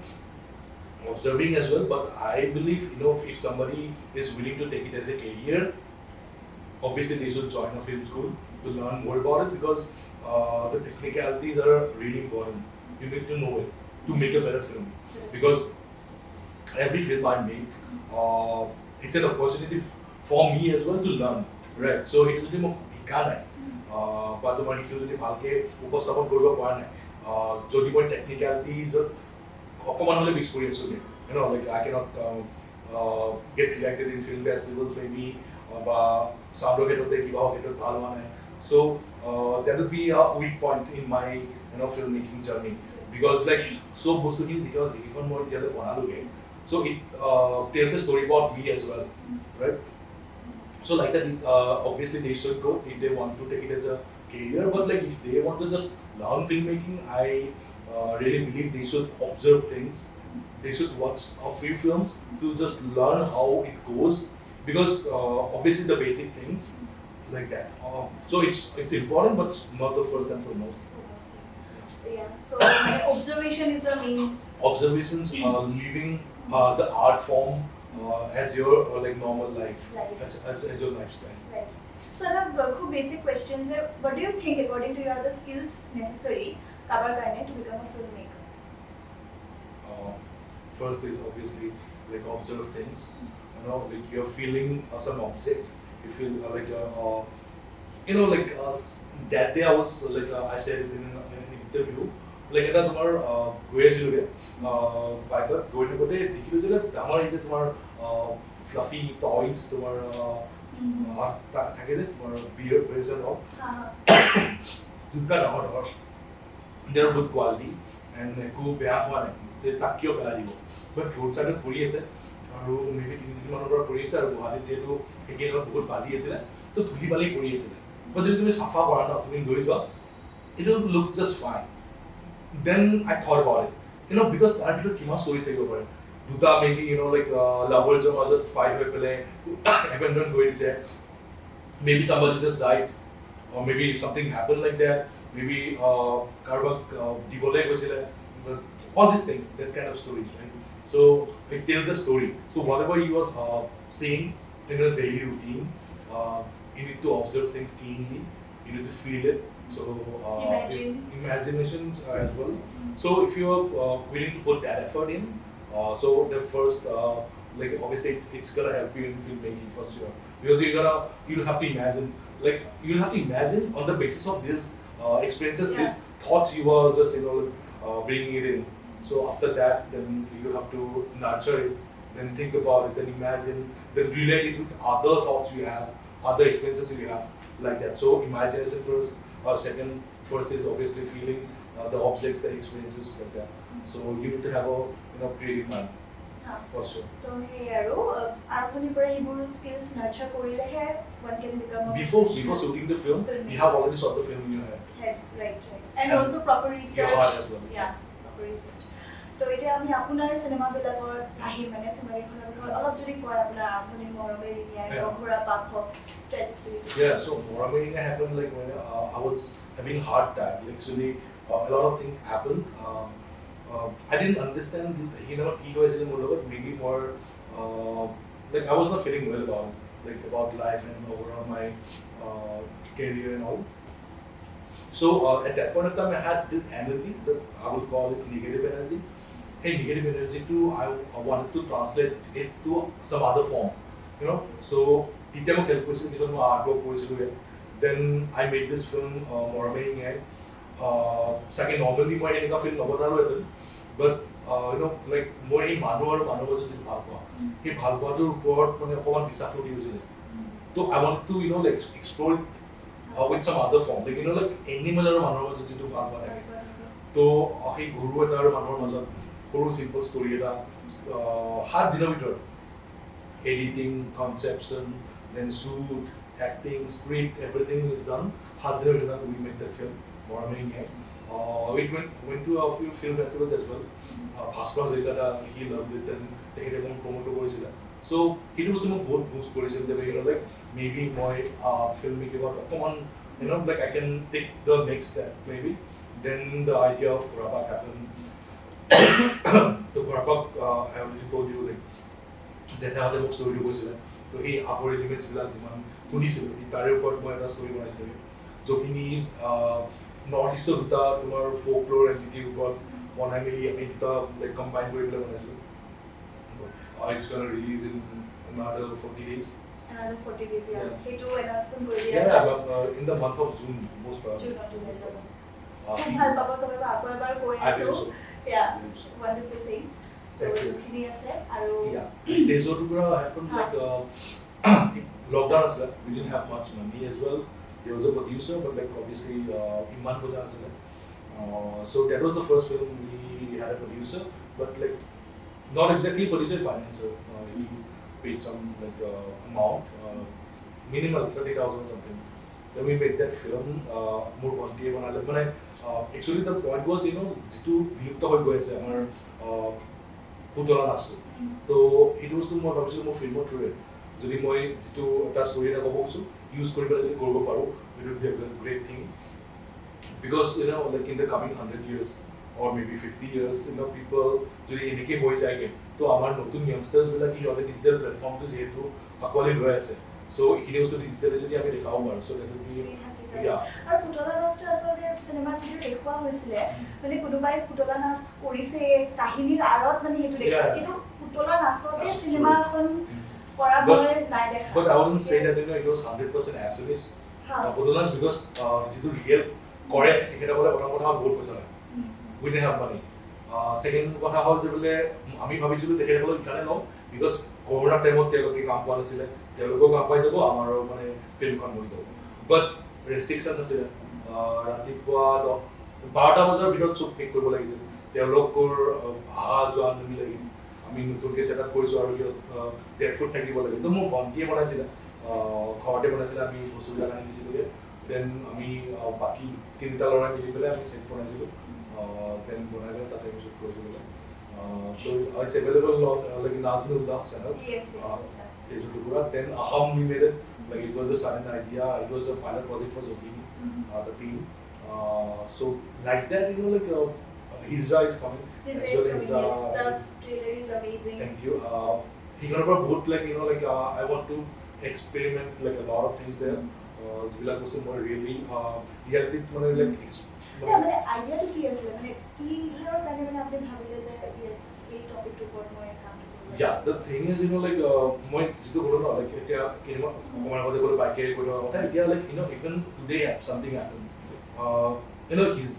observing as well but I believe if somebody is willing to take it as a career obviously they should join a film school to learn more about it because the technicalities are really important you need to know it to make a better film because every film I make it's an opportunity for me as well to learn right so it is jodi mo hika nai ba tomar hitu jodi bhalke upostapon koribo pora nai jodi moi technicality okoman hole mix kori asu like I cannot get selected in film festivals maybe ba sound ketote kiba ketot bhal howa nai so that would be a weak point in my filmmaking journey because like so bostu kini dikhon moi tiale banaluge so it tells a story about me as well right so like that obviously they should go if they want to take it as a career, but like if they want to just learn filmmaking, I really believe they should observe things. They should watch a few films to just learn how it goes, because obviously the basic things like that. So it's important, but not the first and foremost. Yeah. So my observation is the main. Observations, living the art form as your like normal life, as your lifestyle. Right. So I have two basic questions. What do you think, according to you, are the skills necessary to become a filmmaker? First is obviously like observe things. You know, like you're feeling some objects. You feel you know, like that day I was like I said in an interview, like এটা তোমাৰ গৈ আছিলোগে বাইকত গৈ থাকোঁতে দেখিলোঁ যে ডাঙৰ এই যে তোমাৰ ফ্লাফি টয়জ তোমাৰ থাকে যে তোমাৰ বিয়াৰ বেজৰ হওক দুটা ডাঙৰ ডাঙৰ দেৰ গুড কোৱালিটি এণ্ড একো বেয়া হোৱা নাই যে তাক কিয় বেয়া দিব, বাট ৰোড ছাইডত পৰি আছে আৰু মেবি 3 দিনমানৰ পৰা পৰি আছে, আৰু গুৱাহাটীত যিহেতু সেইখিনি বহুত বালি আছিলে তো ধূলি বালি পৰি আছিলে, বাট যদি তুমি চাফা কৰা ন তুমি লৈ যোৱা it will look just fine. Then I thought about it, you know, because তাৰ ভিতৰত কিমান ষ্টৰিজ থাকিব পাৰে, দুটা মেবি you know like লাভাৰ্ছৰ মাজত ফাইট হৈ পেলাই এবেণ্ডন কৰি দিছে, maybe somebody just died or maybe something happened like that, maybe কাৰোবাক দিবলৈ গৈছিলে, all these things, that kind of stories, right? So it tells the story. So whatever you are seeing in your daily routine, you need to observe things keenly, you need to feel it. So imaginations as well. So if you are willing to put that effort in, so the first like obviously it's gonna help you in filmmaking for sure, because you'll have to imagine, like you'll have to imagine on the basis of these experiences, these thoughts you are just you know bringing it in. So after that, then you have to nurture it, then think about it, then imagine, then relate it with other thoughts you have, other experiences you have, like that. So imagination first, or second, first is obviously feeling the objects, the experiences, like that. So you need to have a creative mind, for sure. So here, arambhonir pora ebor skills nurture korilehe one can become a before shooting the film, you have already shot the film in your head. Right. And also proper research. Your heart as well. Yeah, proper research. তো এতিয়া আমি আপোনাৰ চিনেমাবিলাকৰ আহি মানে চিনেমাখনৰ বিষয়ে অলপ যদি কয়, আপোনাৰ আপুনি মৰমে ৰিঙিয়াই ঘোঁৰা পাক হওক ট্ৰেজেক্টৰী. Yeah, so মৰমে ৰিঙিয়াই happened like when I was having hard time. Actually, a lot of things happened. I didn't understand কি হৈছিলে মোৰ লগত, maybe more like I was not feeling well about life and overall my career and all. So at that point of time, I had this energy that I would call it negative energy. Hey, negative energy too, I wanted to translate it to some other form, you know. So তেতিয়া মই help কৰিছিলোঁ, because মই artwork কৰিছিলোঁ. Then I made this film মৰমে ৰিঙিয়াই. চাগে normally মই এনেকুৱা film নবনালোহেঁতেন, but you know like মই এই মানুহ আৰু মানুহৰ মাজত যিটো ভাল পোৱা, সেই ভাল পোৱাটোৰ ওপৰত মানে অকণমান বিশ্বাস কৰি হৈছিলে. So I wanted to you know like explore it with some other form, like you know like animal আৰু মানুহৰ মাজত যিটো ভাল পোৱা থাকে, তো সেই গৰু এটা আৰু মানুহৰ মাজত সৰু simple story এটা 7 দিনৰ ভিতৰত editing, conception, then shoot, acting, script, everything is done. 7 দিনৰ ভিতৰত we made that film মৰমে ৰিঙিয়াই. It went to a few film festivals as well. Bhaskar Jaitata, he loved it, and তেখেতে মোক promote কৰিছিলে. So সেইটো বস্তু মোক বহুত boost কৰিছিল যে you know like maybe মই filmmaking অকণমান you know like I can take the next step maybe. Then the idea of Ghurapak happened. So Ghurapak, I already told you like জেঠাহঁতে মোক ষ্টৰিটো কৈছিলে, তো সেই আগৰ এলিমেণ্টছবিলাক যিমান শুনিছিলোঁ তাৰে ওপৰত মই এটা ষ্টৰি বনাইছিলোঁ, যোনখিনি নৰ্থ ইষ্টৰ দুটা তোমাৰ ফোকলোৰ এণ্টিটিৰ ওপৰত বনাই মেলি আমি দুটা লাইক কম্বাইন কৰি পেলাই বনাইছিলোঁ. It's gonna release in another 40 days. Another 40 days, yeah. সেইটো announcement কৰি দিয়া. Yeah, but in the month of June, most probably. June of 2007. খুব ভাল পাব চবে, আকৌ এবাৰ কৈ আছোঁ. Yeah, wonderful thing. So যোনখিনি আছে আৰু ডেজৰটোৰ পৰা happened like lockdown asile, we didn't have much money as well. There was a producer, but like obviously Iman was asile. So that was the first film we had a producer, but like not exactly producer, financer. He paid some like amount, minimal 30,000 or something. then we made that film মোৰ ভণ্টিয়ে বনালে মানে actually the point was যিটো বিলুপ্ত হৈ গৈ আছে আমাৰ পুতলা নাচটো তো সেইটো বস্তু মই ভাবিছিলোঁ মোৰ ফিল্মৰ থ্ৰুৱে যদি মই যিটো এটা ষ্টৰি এটা ক'ব খুজিছোঁ ইউজ কৰি পেলাই যদি কৰিব পাৰোঁ it would be a great thing because like in the coming 100 years or maybe 50 years people যদি এনেকৈ হৈ যায়গে তো আমাৰ নতুন youngsters বিলাক সিহঁতে ডিজিটেল প্লেটফৰ্মটো যিহেতু আঁকোৱালি লৈ আছে so এইখিনি বস্তু ডিজিটেলি যদি আমি দেখাব পাৰোঁ so that would be আৰু পুতলা নাচটো আচলতে চিনেমাত যিটো দেখুওৱা হৈছিলে মানে কোনোবাই পুতলা নাচ কৰিছে কাহিনীৰ আঁৰত মানে সেইটো দেখুৱায় কিন্তু পুতলা নাচতে চিনেমা এখন কৰা মই নাই দেখা but I wouldn't say that it was 100% Assamese পুতলা নাচ because যিটো ৰিয়েল কৰে তেখেতসকলে প্ৰথম কথা বহুত পইচা লয় we didn't have money second কথা হ'ল যে বোলে আমি ভাবিছিলোঁ তেখেতসকলক ইকাৰণে লওঁ because কৰোণা টাইমত তেওঁলোকে কাম পোৱা নাছিলে তেওঁলোকেও কাম পাই যাব আমাৰো মানে ফিল্মখন হৈ যাব but restrictions আছিলে ৰাতিপুৱা 12টা বজাৰ ভিতৰত চব শেষ কৰিব লাগিছিল তেওঁলোকৰ অহা যোৱা নিমিলে আমি নতুনকৈ ছেট আপ কৰিছোঁ আৰু সিহঁত ডেড ফুড থাকিব লাগে তো মোৰ ভণ্টিয়ে বনাইছিলে ঘৰতে বনাইছিলে আমি বস্তুবিলাক আনি দিছিলোঁগৈ দেন আমি বাকী তিনিটা ল'ৰাই মিলি পেলাই আমি ছেট বনাইছিলোঁ দেন বনাই পেলাই তাতে আমি শ্বুট কৰিছিলোঁ so it's available on like Nazrul Ullah's channel then Aham we made it like it was a sudden idea it was a pilot project for Zogini the team so like that like Hijra is coming the trailer is amazing thank you he got about both like like I want to experiment like a lot of things there jibila was more really reality like মানে আইডিয়াটো কি আছিল মানে কি হিৰৰ কাৰণে মানে আপুনি ভাবিলে যে yes এই টপিকটোৰ ওপৰত মই কাম কৰিব yeah the thing is like মই যিটো ক'লো ন like এতিয়া কিনিম অকমান আগতে ক'লো বাইকে কৰিব কথা এতিয়া like even today something happened he's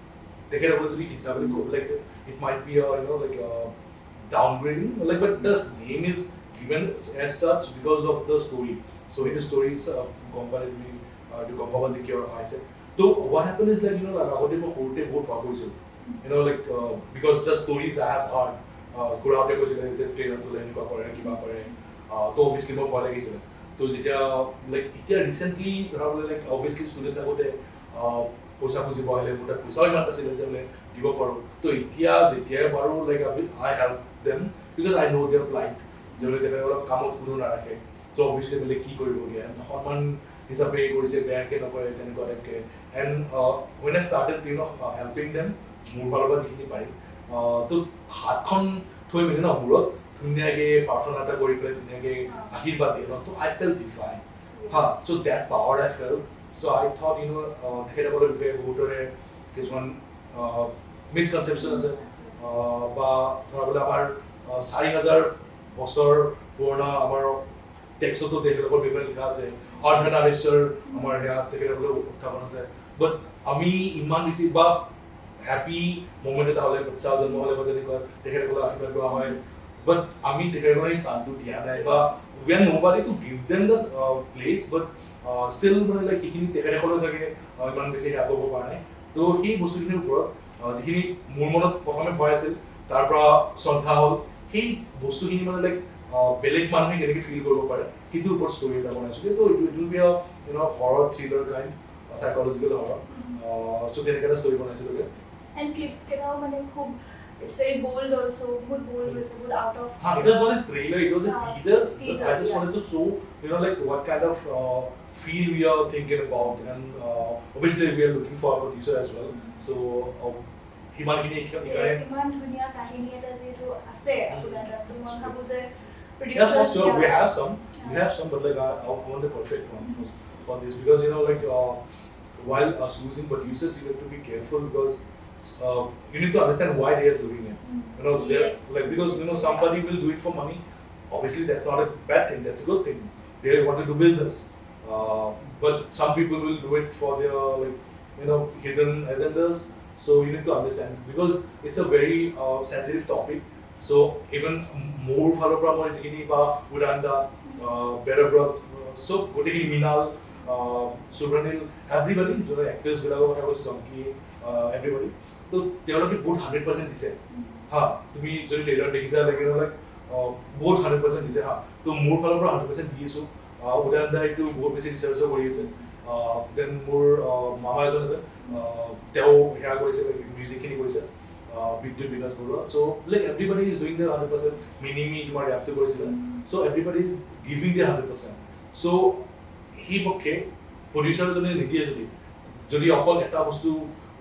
তেখেতসকলে যদি হিচাপে like it might be like downgrading like but the name is given as such because of the story so in the story is comparatively to compare the cure of so what happened is like আগতে মই সৰুতে বহুত ভাগ কৰিছিলোঁ like because the stories I have heard ঘূৰাওঁতে কৈছিলে যে ট্ৰেইনত গ'লে এনেকুৱা কৰে কিবা কৰে তো অভিয়াছলি মই ভয় লাগিছিলে তো যেতিয়া লাইক এতিয়া ৰিচেণ্টলি ধৰা বোলে লাইক অভিয়াছলি ষ্টুডেণ্ট থাকোঁতে পইচা খুজিব আহিলে মোৰ তাত পইচাও ইমান আছিলে যে বোলে দিব পাৰোঁ তো এতিয়া যেতিয়াই পাৰোঁ like I help them because I ন' দেয়াৰ প্লাইট যে বোলে তেখেতসকলক কামত কোনো নাৰাখে চ' অভিয়াছলি বোলে কি কৰিবগৈ সন্মান হিচাপে কৰিছে বেয়াকৈ নকৰে তেনেকুৱা টাইপকৈ and when I started helping them মোৰ ফালৰ পৰা যিখিনি পাৰিম তো হাতখন থৈ মেলি মূৰত ধুনীয়াকৈ প্ৰাৰ্থনা এটা কৰি পেলাই ধুনীয়াকৈ আশীৰ্বাদ দিয়ে তো আই ফেল ডিফাইন চ' দেট পাৱাৰ আই ফেল চ' আই থট তেখেতসকলৰ বিষয়ে বহুতৰে কিছুমান মিছকনচেপশ্যন আছে বা ধৰা বোলে আমাৰ 4,000 বছৰ পুৰণা আমাৰ টেক্সতো তেখেতসকলৰ বিষয়ে লিখা আছে অৰ্ধনাৰীশ্বৰ আমাৰ সেয়া তেখেতসকলৰ উত্থাপন আছে বাট আমি ইমান বেছি বা হ্যাপি মোমেন্ট এটা হলে বাচ্চা জন্ম হলে বা যেনেকুৱা তেখেতসকলক আশীৰ্বাদ লোৱা হয় বাট আমি তেখেতসকলক এই স্থানটো দিয়া নাই বা we are nobody to give them the place but still মানে লাইক সেইখিনি তেখেতসকলৰ চাগে ইমান বেছি সেয়া কৰিব পৰা নাই তো সেই বস্তুখিনিৰ ওপৰত যিখিনি মোৰ মনত প্ৰথমে ভয় আছিল তাৰ পৰা শ্ৰদ্ধা হ'ল সেই বস্তুখিনি মানে লাইক বেলেগ মানুহে কেনেকৈ ফিল কৰিব পাৰে সেইটোৰ ওপৰত ষ্টৰি এটা বনাইছোঁ তো it will be horror thriller kind psychological horror so তেনেকৈ এটা ষ্টৰি বনাইছিলোঁ and clips কেটাও মানে খুব it's very bold also বহুত bold হৈছে বহুত out of it was not a trailer it was a teaser I just wanted to show like what kind of feel we are thinking about and obviously we are looking for a producer as well so হিমানখিনি ইমান ধুনীয়া কাহিনী এটা যিটো আছে আপোনাৰ মই ভাবোঁ যে yes for sure we have some but like I want the perfect one for this because like while choosing producers you have to be careful because you need to understand why they are doing it yes. like because somebody will do it for money obviously that's not a bad thing that's a good thing they want to do business but some people will do it for their like hidden agendas so you need to understand because it's a very sensitive topic so even more falar pra moi tikini ba udanda berabra so goteki minal Subranil, everybody, actors, Zonki, everybody. So they are like both 100% দিছে তুমি যদি trailer দেখিছা like বহুত 100% দিছে তো মোৰ ফালৰ পৰা 100% দি আছো উদান দাইটো বহুত বেছি ৰিচাৰ্চো কৰি আছে দেন মোৰ মামা এজন আছে তেওঁ সেয়া কৰিছে মিউজিকখিনি কৰিছে বিদ্যুৎ Bikash Barua so' like everybody is doing their 100%. মিনিমি তোমাৰ ৰেপটো কৰিছিলে চ' এভৰিবডি ইজ গিভিং দেয়াৰ 100%. চ' সি পক্ষে প্ৰডিউচাৰজনে নিদিয়ে যদি অকল এটা বস্তু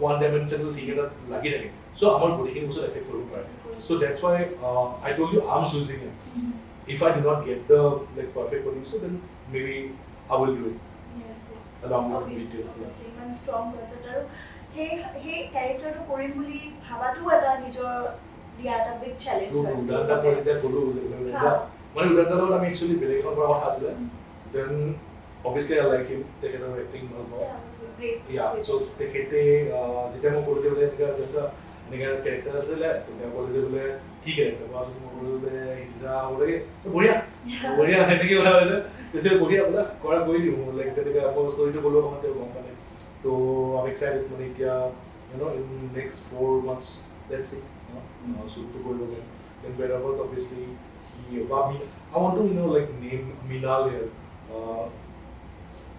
ওৱান ডাইমেনশ্যনেল থিং এটাত লাগি থাকে চ' আমাৰ গোটেইখিনি বস্তু এফেক্ট কৰিব পাৰে so' that's why I told you I am choosing it if I do not get the like perfect producer then maybe I will do it yes along with obviously video Iman strong concept আৰু সেই ক্যাৰেক্টাৰটো কৰিম বুলি ভাবাটো এটা নিজৰ দিয়া এটা big challenge হয় উদানটা পঢ়িতে গলো মানে উদানটা লগত আমি একচুয়ালি বেলেগ এখন কৰা কথা আছিলে দেন obviously I like him তেখেতৰ এক্টিং ভাল পাওঁ so তেখেতে যেতিয়া মই কৰোঁতে বোলে এনেকা ক্যাৰেক্টাৰ আছিলে তেওঁ ক'লে যে বোলে কি ক্যাৰেক্টাৰ কোৱাচোন মই ক'লো বোলে হিজা বোলে বঢ়িয়া সেনেকৈ কথা বোলে কৈছে বঢ়িয়া বোলে কৰা কৰি দিওঁ লাইক তেনেকৈ মই ষ্টৰিটো ক'লো অকণমান তেওঁ গম পালে তো I'm excited মানে এতিয়া in next 4 months let's see shoot to go again then wherever obviously he I want to like name Minal here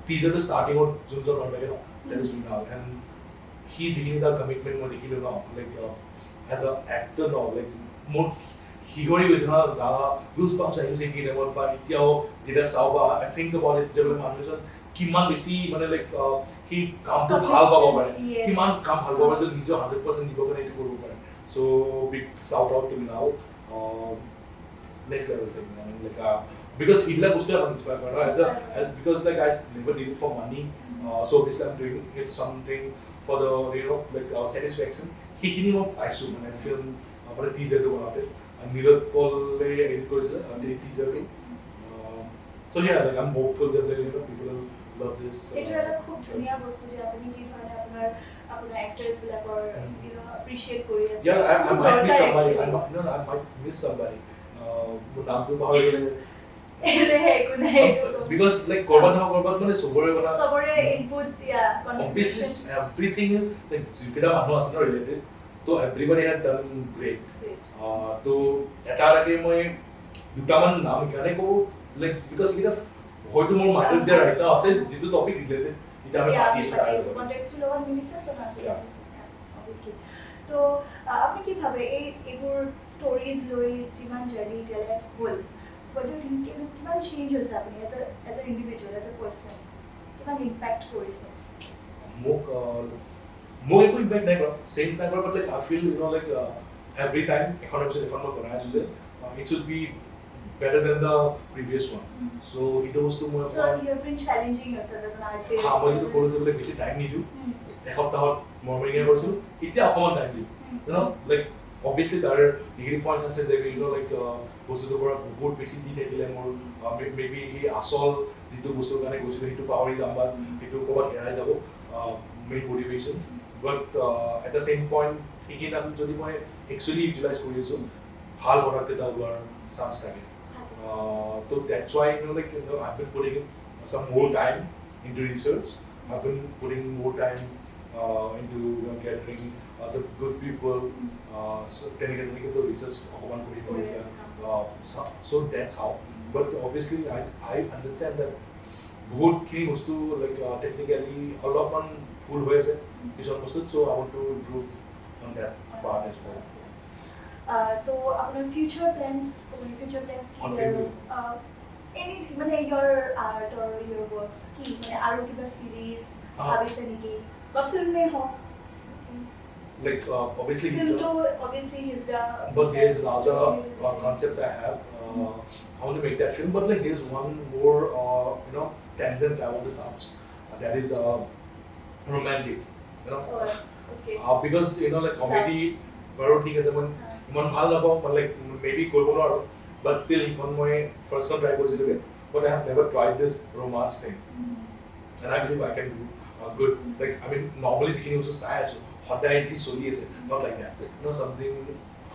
teaser the starting of Junjon Mandela that is Minal and he taking the commitment more now like as an actor now like more he got it na goosebumps I use again about but itiao jeta sauba I think about it jable manushan kiman besi mane like he come to bhal baba pare kiman kam bhal baba jo nijo 100% dibo kare etu koribo pare so big shout out to me now next level thing I mean like because he like boosted on inspire kara as because like I never did it for money so obviously I'm doing it something for the like satisfaction he kini mo aisu mane film apare teaser to banate Nilot Paul edit korise the teaser to so yeah like I'm hopeful that people will love this এটা এটা খুব ধুনিয়া বস্তু যে আপুনি যি ধৰণে আপোনাৰ actors বিলাকৰ appreciate কৰি আছে yeah I might miss somebody I might miss somebody মোৰ নামটো পাহৰি গ'লে because like korbat mane sobore input obviously everything like jikeda manu asna related so everybody had done great to eta lage moi dutaman naam kane ko like because it hoyto mor mind there right now ase jitu topic related ita ami pati context to lower minisa sana obviously to apni ki bhabe ei egur stories loi jiman journey tele hol what do you think kiman change hoise apni as an individual as a person kiman impact korise mok eko impact nai kora change nai kora but like I feel like every time ekhon episode ekhon moi banai asu je it should be better than the previous one so it was to more so you have been challenging yourself as an artist ha moi to koru jole beshi time ni diu ekhoptahot morning e korisu itia akoman time diu like obviously there degree points ase je like bostu pora bahut beshi di thakile mor maybe he asol jitu bostu kane goisu hitu pahori jamba hitu kobat herai jabo main motivation but at the same point again I'm jodi moi actually utilize kori asu bhal banate ta hoar chance thake so that's why like I've been putting some more time into research I've been putting more time into gathering the good people so technically the research so that's how but obviously I understand that বহুত খিনি বস্তু like technically অলপমান ভুল হৈ আছে কিছু বস্তু so I want to improve on that part as well to apnar future plans ki anything mane your art or your works ki mane aru kiba series bhabise niki ba film mein ho like obviously he's but there's another concept I have I want to make that film but like there's one more tangent I want to touch that is romantic okay because like comedy baro thing is iman bhal nabao but like maybe korbo naro but still ikon moi first one try korisilo but I have never tried this romance thing and I believe I can do good like I mean normally thinking also sai asu hodai ji soli ase not like that something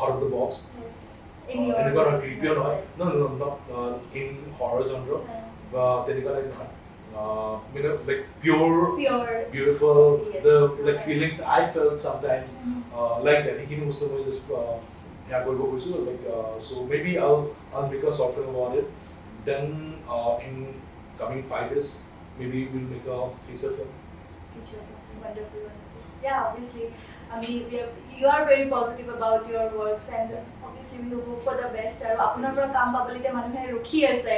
out of the box yes in your creepy or no not in horror genre but then you got like pure beautiful yes, the like feelings I felt sometimes like that he was so just like so maybe I'll make a short film about it then in coming 5 years maybe we'll make a feature film. Feature film. Wonderful, wonderful. Yeah, obviously. I mean, you are very positive about your works, and obviously we hope for the best. আৰু আপোনাৰ পৰা কাম পাবলৈকে মানুহে ৰখি আছে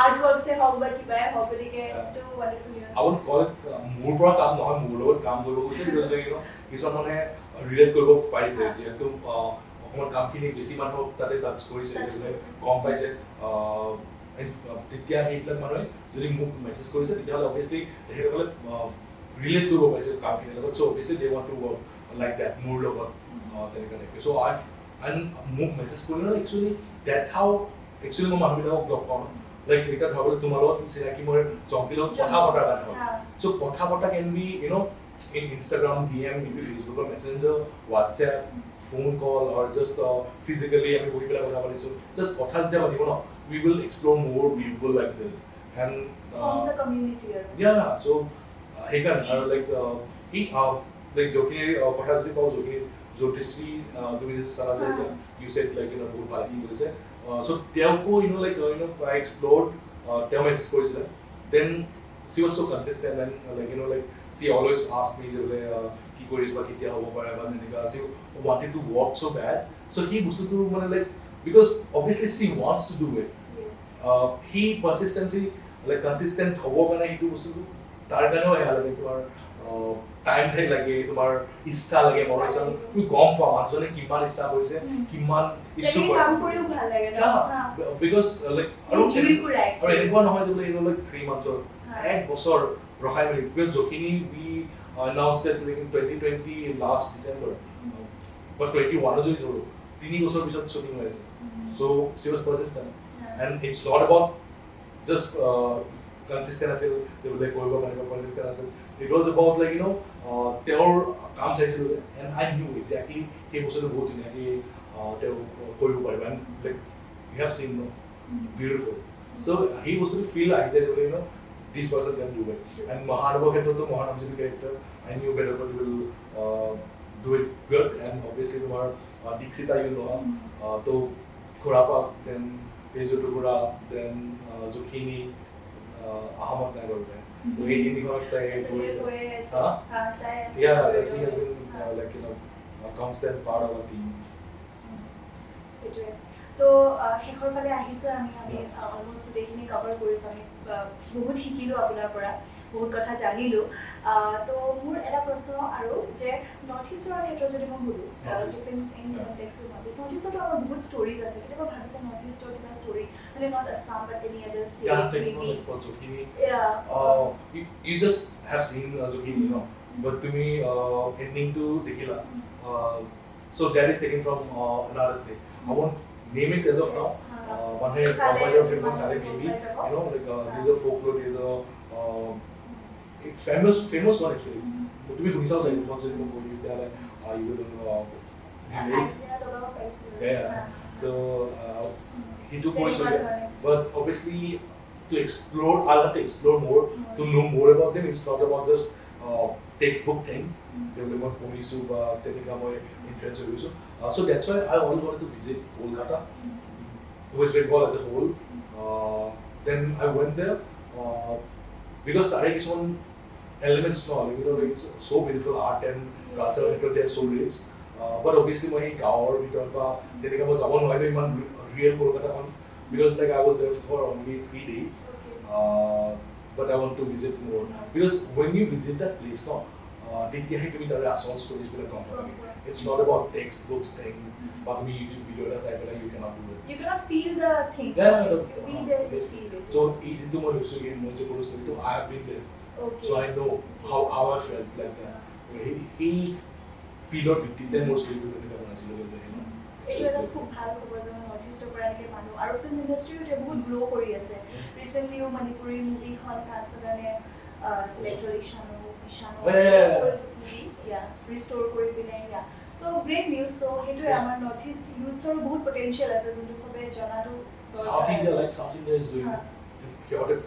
art ৱৰ্কছে হওক বা কিবাই হওক গতিকে এইটো wonderful news. I would call it মোৰ পৰা কাম নহয়, মোৰ লগত কাম কৰিব গৈছে because কিছুমান মানে ৰিলেট কৰিব পাৰিছে যিহেতু অকণমান কামখিনি বেছি মানুহক তাতে টাচ কৰিছে গম পাইছে তেতিয়া সেইবিলাক মানুহে যদি মোক মেছেজ কৰিছে তেতিয়াহ'লে অভিয়াছলি তেখেতসকলে ৰিলেট কৰিব পাৰিছে কামখিনিৰ লগত so' obviously they want to work like that মোৰ লগত তেনেকুৱা থাকে চ' মোক মেছেজ কৰিলে একচুৱেলি ডেটছ হাউ একচুৱেলি মই মানুহবিলাকক লগ পাওঁ লাইক এতিয়া ধৰক তোমাৰ লগত চিনাকি মই জংকিৰ লগত কথা পতাৰ কাৰণে হয় চ' কথা পতা কেন B in Instagram, DM, maybe Facebook or Messenger, WhatsApp, phone call, or just physically, I mean, we will just we will explore more people like this. And forms a community. Yeah, so he can like Joki Jyotishi, you said like so Telco, I explored Tel message then she was so consistent and like she always asked me ki koris ba kitia hobo pare ba denika she wanted to work so bad so he bostu to like because obviously she wants to do it yes he persistently like consistent hobo kana he bostu to tar kane hoy alage tumar time thai lage tumar issa lage moration tu gom pa manjone kiman issa hoise kiman issue kore kaam koriu bhal lage na because like aru enekwa nohoy je like 3 months or ek bochor Rohai Malik, because Jokini we announced that like in 2020 last December, but 21 is over. Tini bosor bisot shooting hoise. So she was persistent, and it's not about just consistent as they were like persistent as it was about like their calm session, and I knew exactly he was going to go to their and like you have seen beautiful. So he was to feel like that this person can do it. And Mahanava Mahanamji character, I knew better but will do it good. And obviously, Dixita, to Kurapa, then Tejo Tukura, then Zucchini, Ahmad Nagar. So 18 yeah, she has been like a constant part of our team. তো শেষৰ ফালে আহিছো আমি almost গোটেইখিনি cover কৰিছো আমি বহুত শিকিলো আপোনাৰ পৰা বহুত কথা জানিলো তো মোৰ এটা প্ৰশ্ন আৰু যে নৰ্থ ইষ্টৰ ক্ষেত্ৰত যদি মই সুধো ইন কনটেক্সট নৰ্থ ইষ্টতো আমাৰ বহুত ষ্টৰিজ আছে কেতিয়াবা ভাবিছে নৰ্থ ইষ্টৰ কিবা ষ্টৰি মানে not Assam but any other state maybe you just have seen Zucchini, but to me ending to Dekhila so that is taken from another state. I won't name it as of now. One has Filmmaker maybe, like there's a folklore, there's a famous one actually. But to be who is also you will relate. Yeah. So he took more story, but obviously to explore, I'll have to explore more to know more about them. It's not about just textbook things. They will not Komisu, Tenika, influence. So that's why I always wanted to visit Kolkata, West Bengal as a whole. Then I went there because Tarik is one element small, like it's so beautiful art and culture and they're so rich. But obviously my Gaur, Vitorpa, Tenika was one real Kolkata one because like I was there for only 3 days. But I want to visit more because when you visit that place, stories will come. It's not about textbooks things, but me YouTube video you cannot do it. You cannot feel the things. Yeah, be there, you feel it. So easy to my story, I have been there, so I know how I felt like that. He feel or 10 more story এইটো এটা খুব ভাল খবৰ যে north ইষ্টৰ পৰা এনেকৈ মানুহ আৰু ফিল্ম ইণ্ডাষ্ট্ৰীও বহুত গ্ৰ' কৰি আছে ৰিচেণ্টলিও মণিপুৰী মুভিখন কাঞ্চৰ কাৰণে চিলেক্ট হ'ল ঈশানো ৰিষ্ট'ৰ কৰি পিনে চ' গ্ৰেট নিউজ চ' সেইটোৱে আমাৰ নৰ্থ ইষ্ট ইউথছৰো বহুত পটেঞ্চিয়েল আছে যোনটো চবে জনাটো South India is doing chaotic,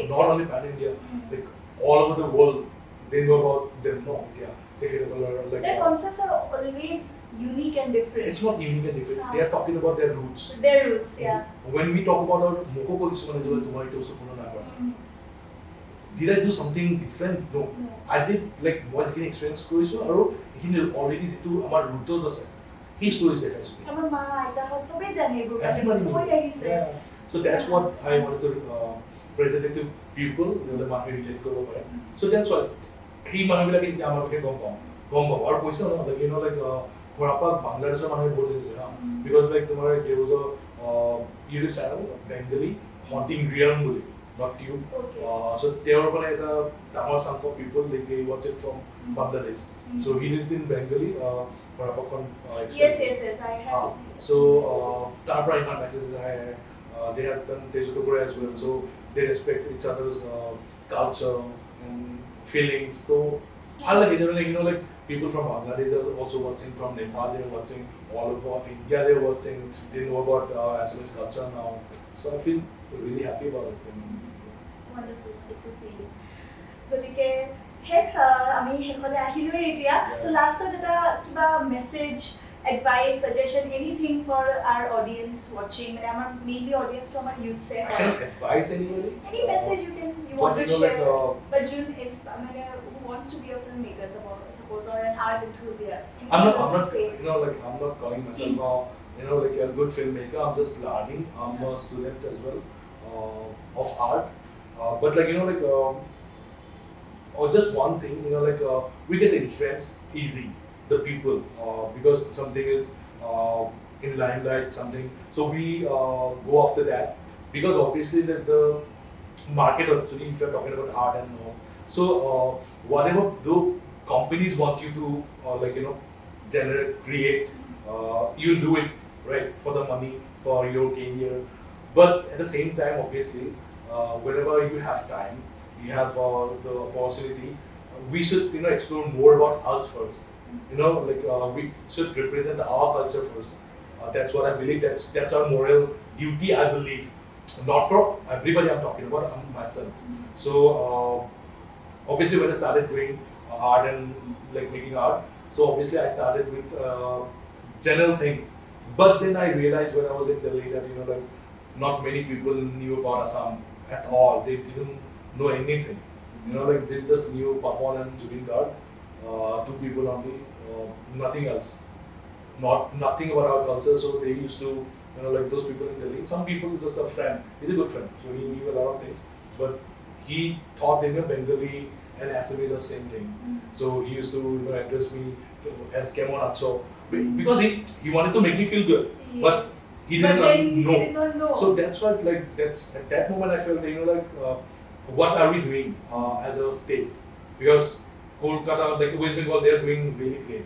not only pan India, like all over the world they know about them. Their concepts are always unique and different. It's not unique and different. They are talking about their roots. Their roots, yeah. When we talk about our Mokoko, did I do something different? No. I did like মই যিখিনি experience কৰিছোঁ আৰু এইখিনি already যিটো আমাৰ ৰুটত আছে সেই stories দেখাইছোঁ আমাৰ মা আইতাহঁত চবেই জানে এইবোৰ Everybody কৈ knows. আহিছে So that's what I wanted to present it to people যাতে মানুহে ৰিলেট কৰিব পাৰে so that's what সেই মানুহবিলাকে যেতিয়া আমাৰ বিষয়ে গম পাব আৰু কৈছে ন like you know like ঘৰাপাক বাংলাদেশৰ মানুহে বহুত দেখিছে হা because like তোমাৰ there was a YouTube channel Bengali haunting realm bully not you so তেওঁৰ মানে এটা ডাঙৰ chunk of people like they watch it from Bangladesh so he lived in Bengali ঘৰাপাকখন yes I have so তাৰ পৰা ইমান messages আহে they have done Tejutogore as well so they respect each other's culture and feelings so I like it like you know like people from Bangladesh are also watching from Nepal they're watching all over India they're watching they know about Assamese culture now so I feel really happy about it wonderful feeling গতিকে আমি হেকলে আহিলোই এতিয়া তো লাষ্টত এটা কিবা message advice suggestion anything for our audience watching মানে আমার mainly audience to আমার youth say advice anybody any message you want to share but মানে who wants to be a filmmaker suppose or an art enthusiast I'm not you know like I'm not calling myself you know like a good filmmaker I'm just learning I'm a student as well of art but like you know like or just one thing you know like we get influenced easy the people because something is in limelight something so we go after that because obviously the market actually if you're talking about art and all so whatever the companies want you to like you know generate create you'll do it right for the money for your career but at the same time obviously whenever you have time you have the opportunity we should you know explore more about us first you know like we should represent our culture first that's what I believe that's our moral duty I believe not for everybody I'm talking about myself so obviously when I started doing art and like making art so obviously I started with general things but then I realized when I was in Delhi that you know like not many people knew about Assam at all they didn't know anything you know like they just knew Pawan and Jubin Garg two people only nothing else nothing about our culture so they used to you know like those people in Delhi some people just a friend he's a good friend so he knew a lot of things but he thought they knew Bengali and Assamese are the same thing so he used to you know address me as Kemon Acho because he wanted to make me feel good but he didn't know so that's what like that's at that moment I felt you know like what are we doing as a state because Kolkata like West Bengal they are doing really great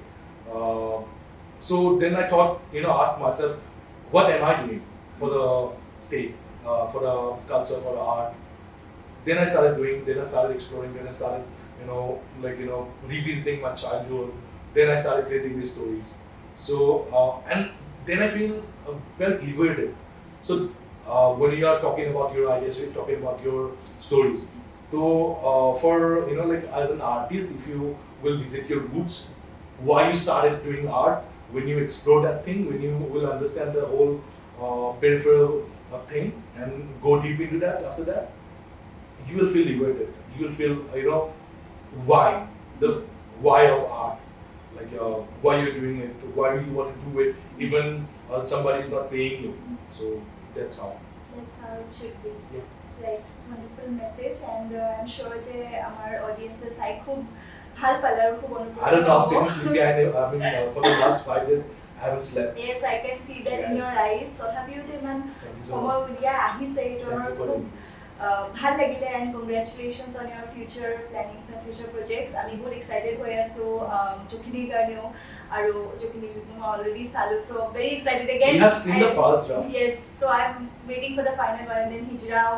so then I thought you know asked myself what am I doing for the state for the culture for the art then I started doing then I started exploring then I started you know like you know revisiting my childhood then I started creating these stories so and then I felt liberated so when you are talking about your ideas you're talking about your stories so for you know like as an artist if you will visit your roots why you started doing art when you explore that thing when you will understand the whole peripheral thing and go deep into that after that you will feel liberated you will feel you know the why of art like why you're doing it why you want to do it even somebody is not paying you so that's how it should be right wonderful message and I'm sure je amar audiences I khub bhal palar khub I don't know I'm finished looking I mean for the last 5 days I haven't slept yes I can see that in your eyes tothapiu je man সময় উলিয়া আহিছে এটোৰ খুব ভাল লাগিলে and congratulations on your future plannings and future projects আমি বহুত excited হৈ আছো জখিনীৰ কাৰণেও আৰু জখিনি already salu so very excited again you have seen the first draft yes so I'm waiting for the final one and then hijrao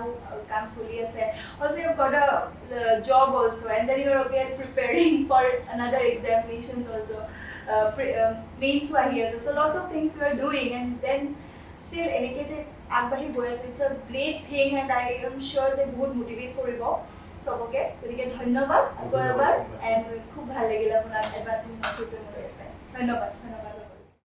kam soli ase also you've got a job also and then you're again preparing for another examinations also mains ahi ase so lots of things you are doing and then still enike je আগবাঢ়ি গৈ আছে it's a great thing and I am sure যে বহুত motivate কৰিব সবকে গতিকে ধন্যবাদ আকৌ এবাৰ and খুব ভাল লাগিল আপোনাৰ এডভান্সিং নটিছ ধন্যবাদ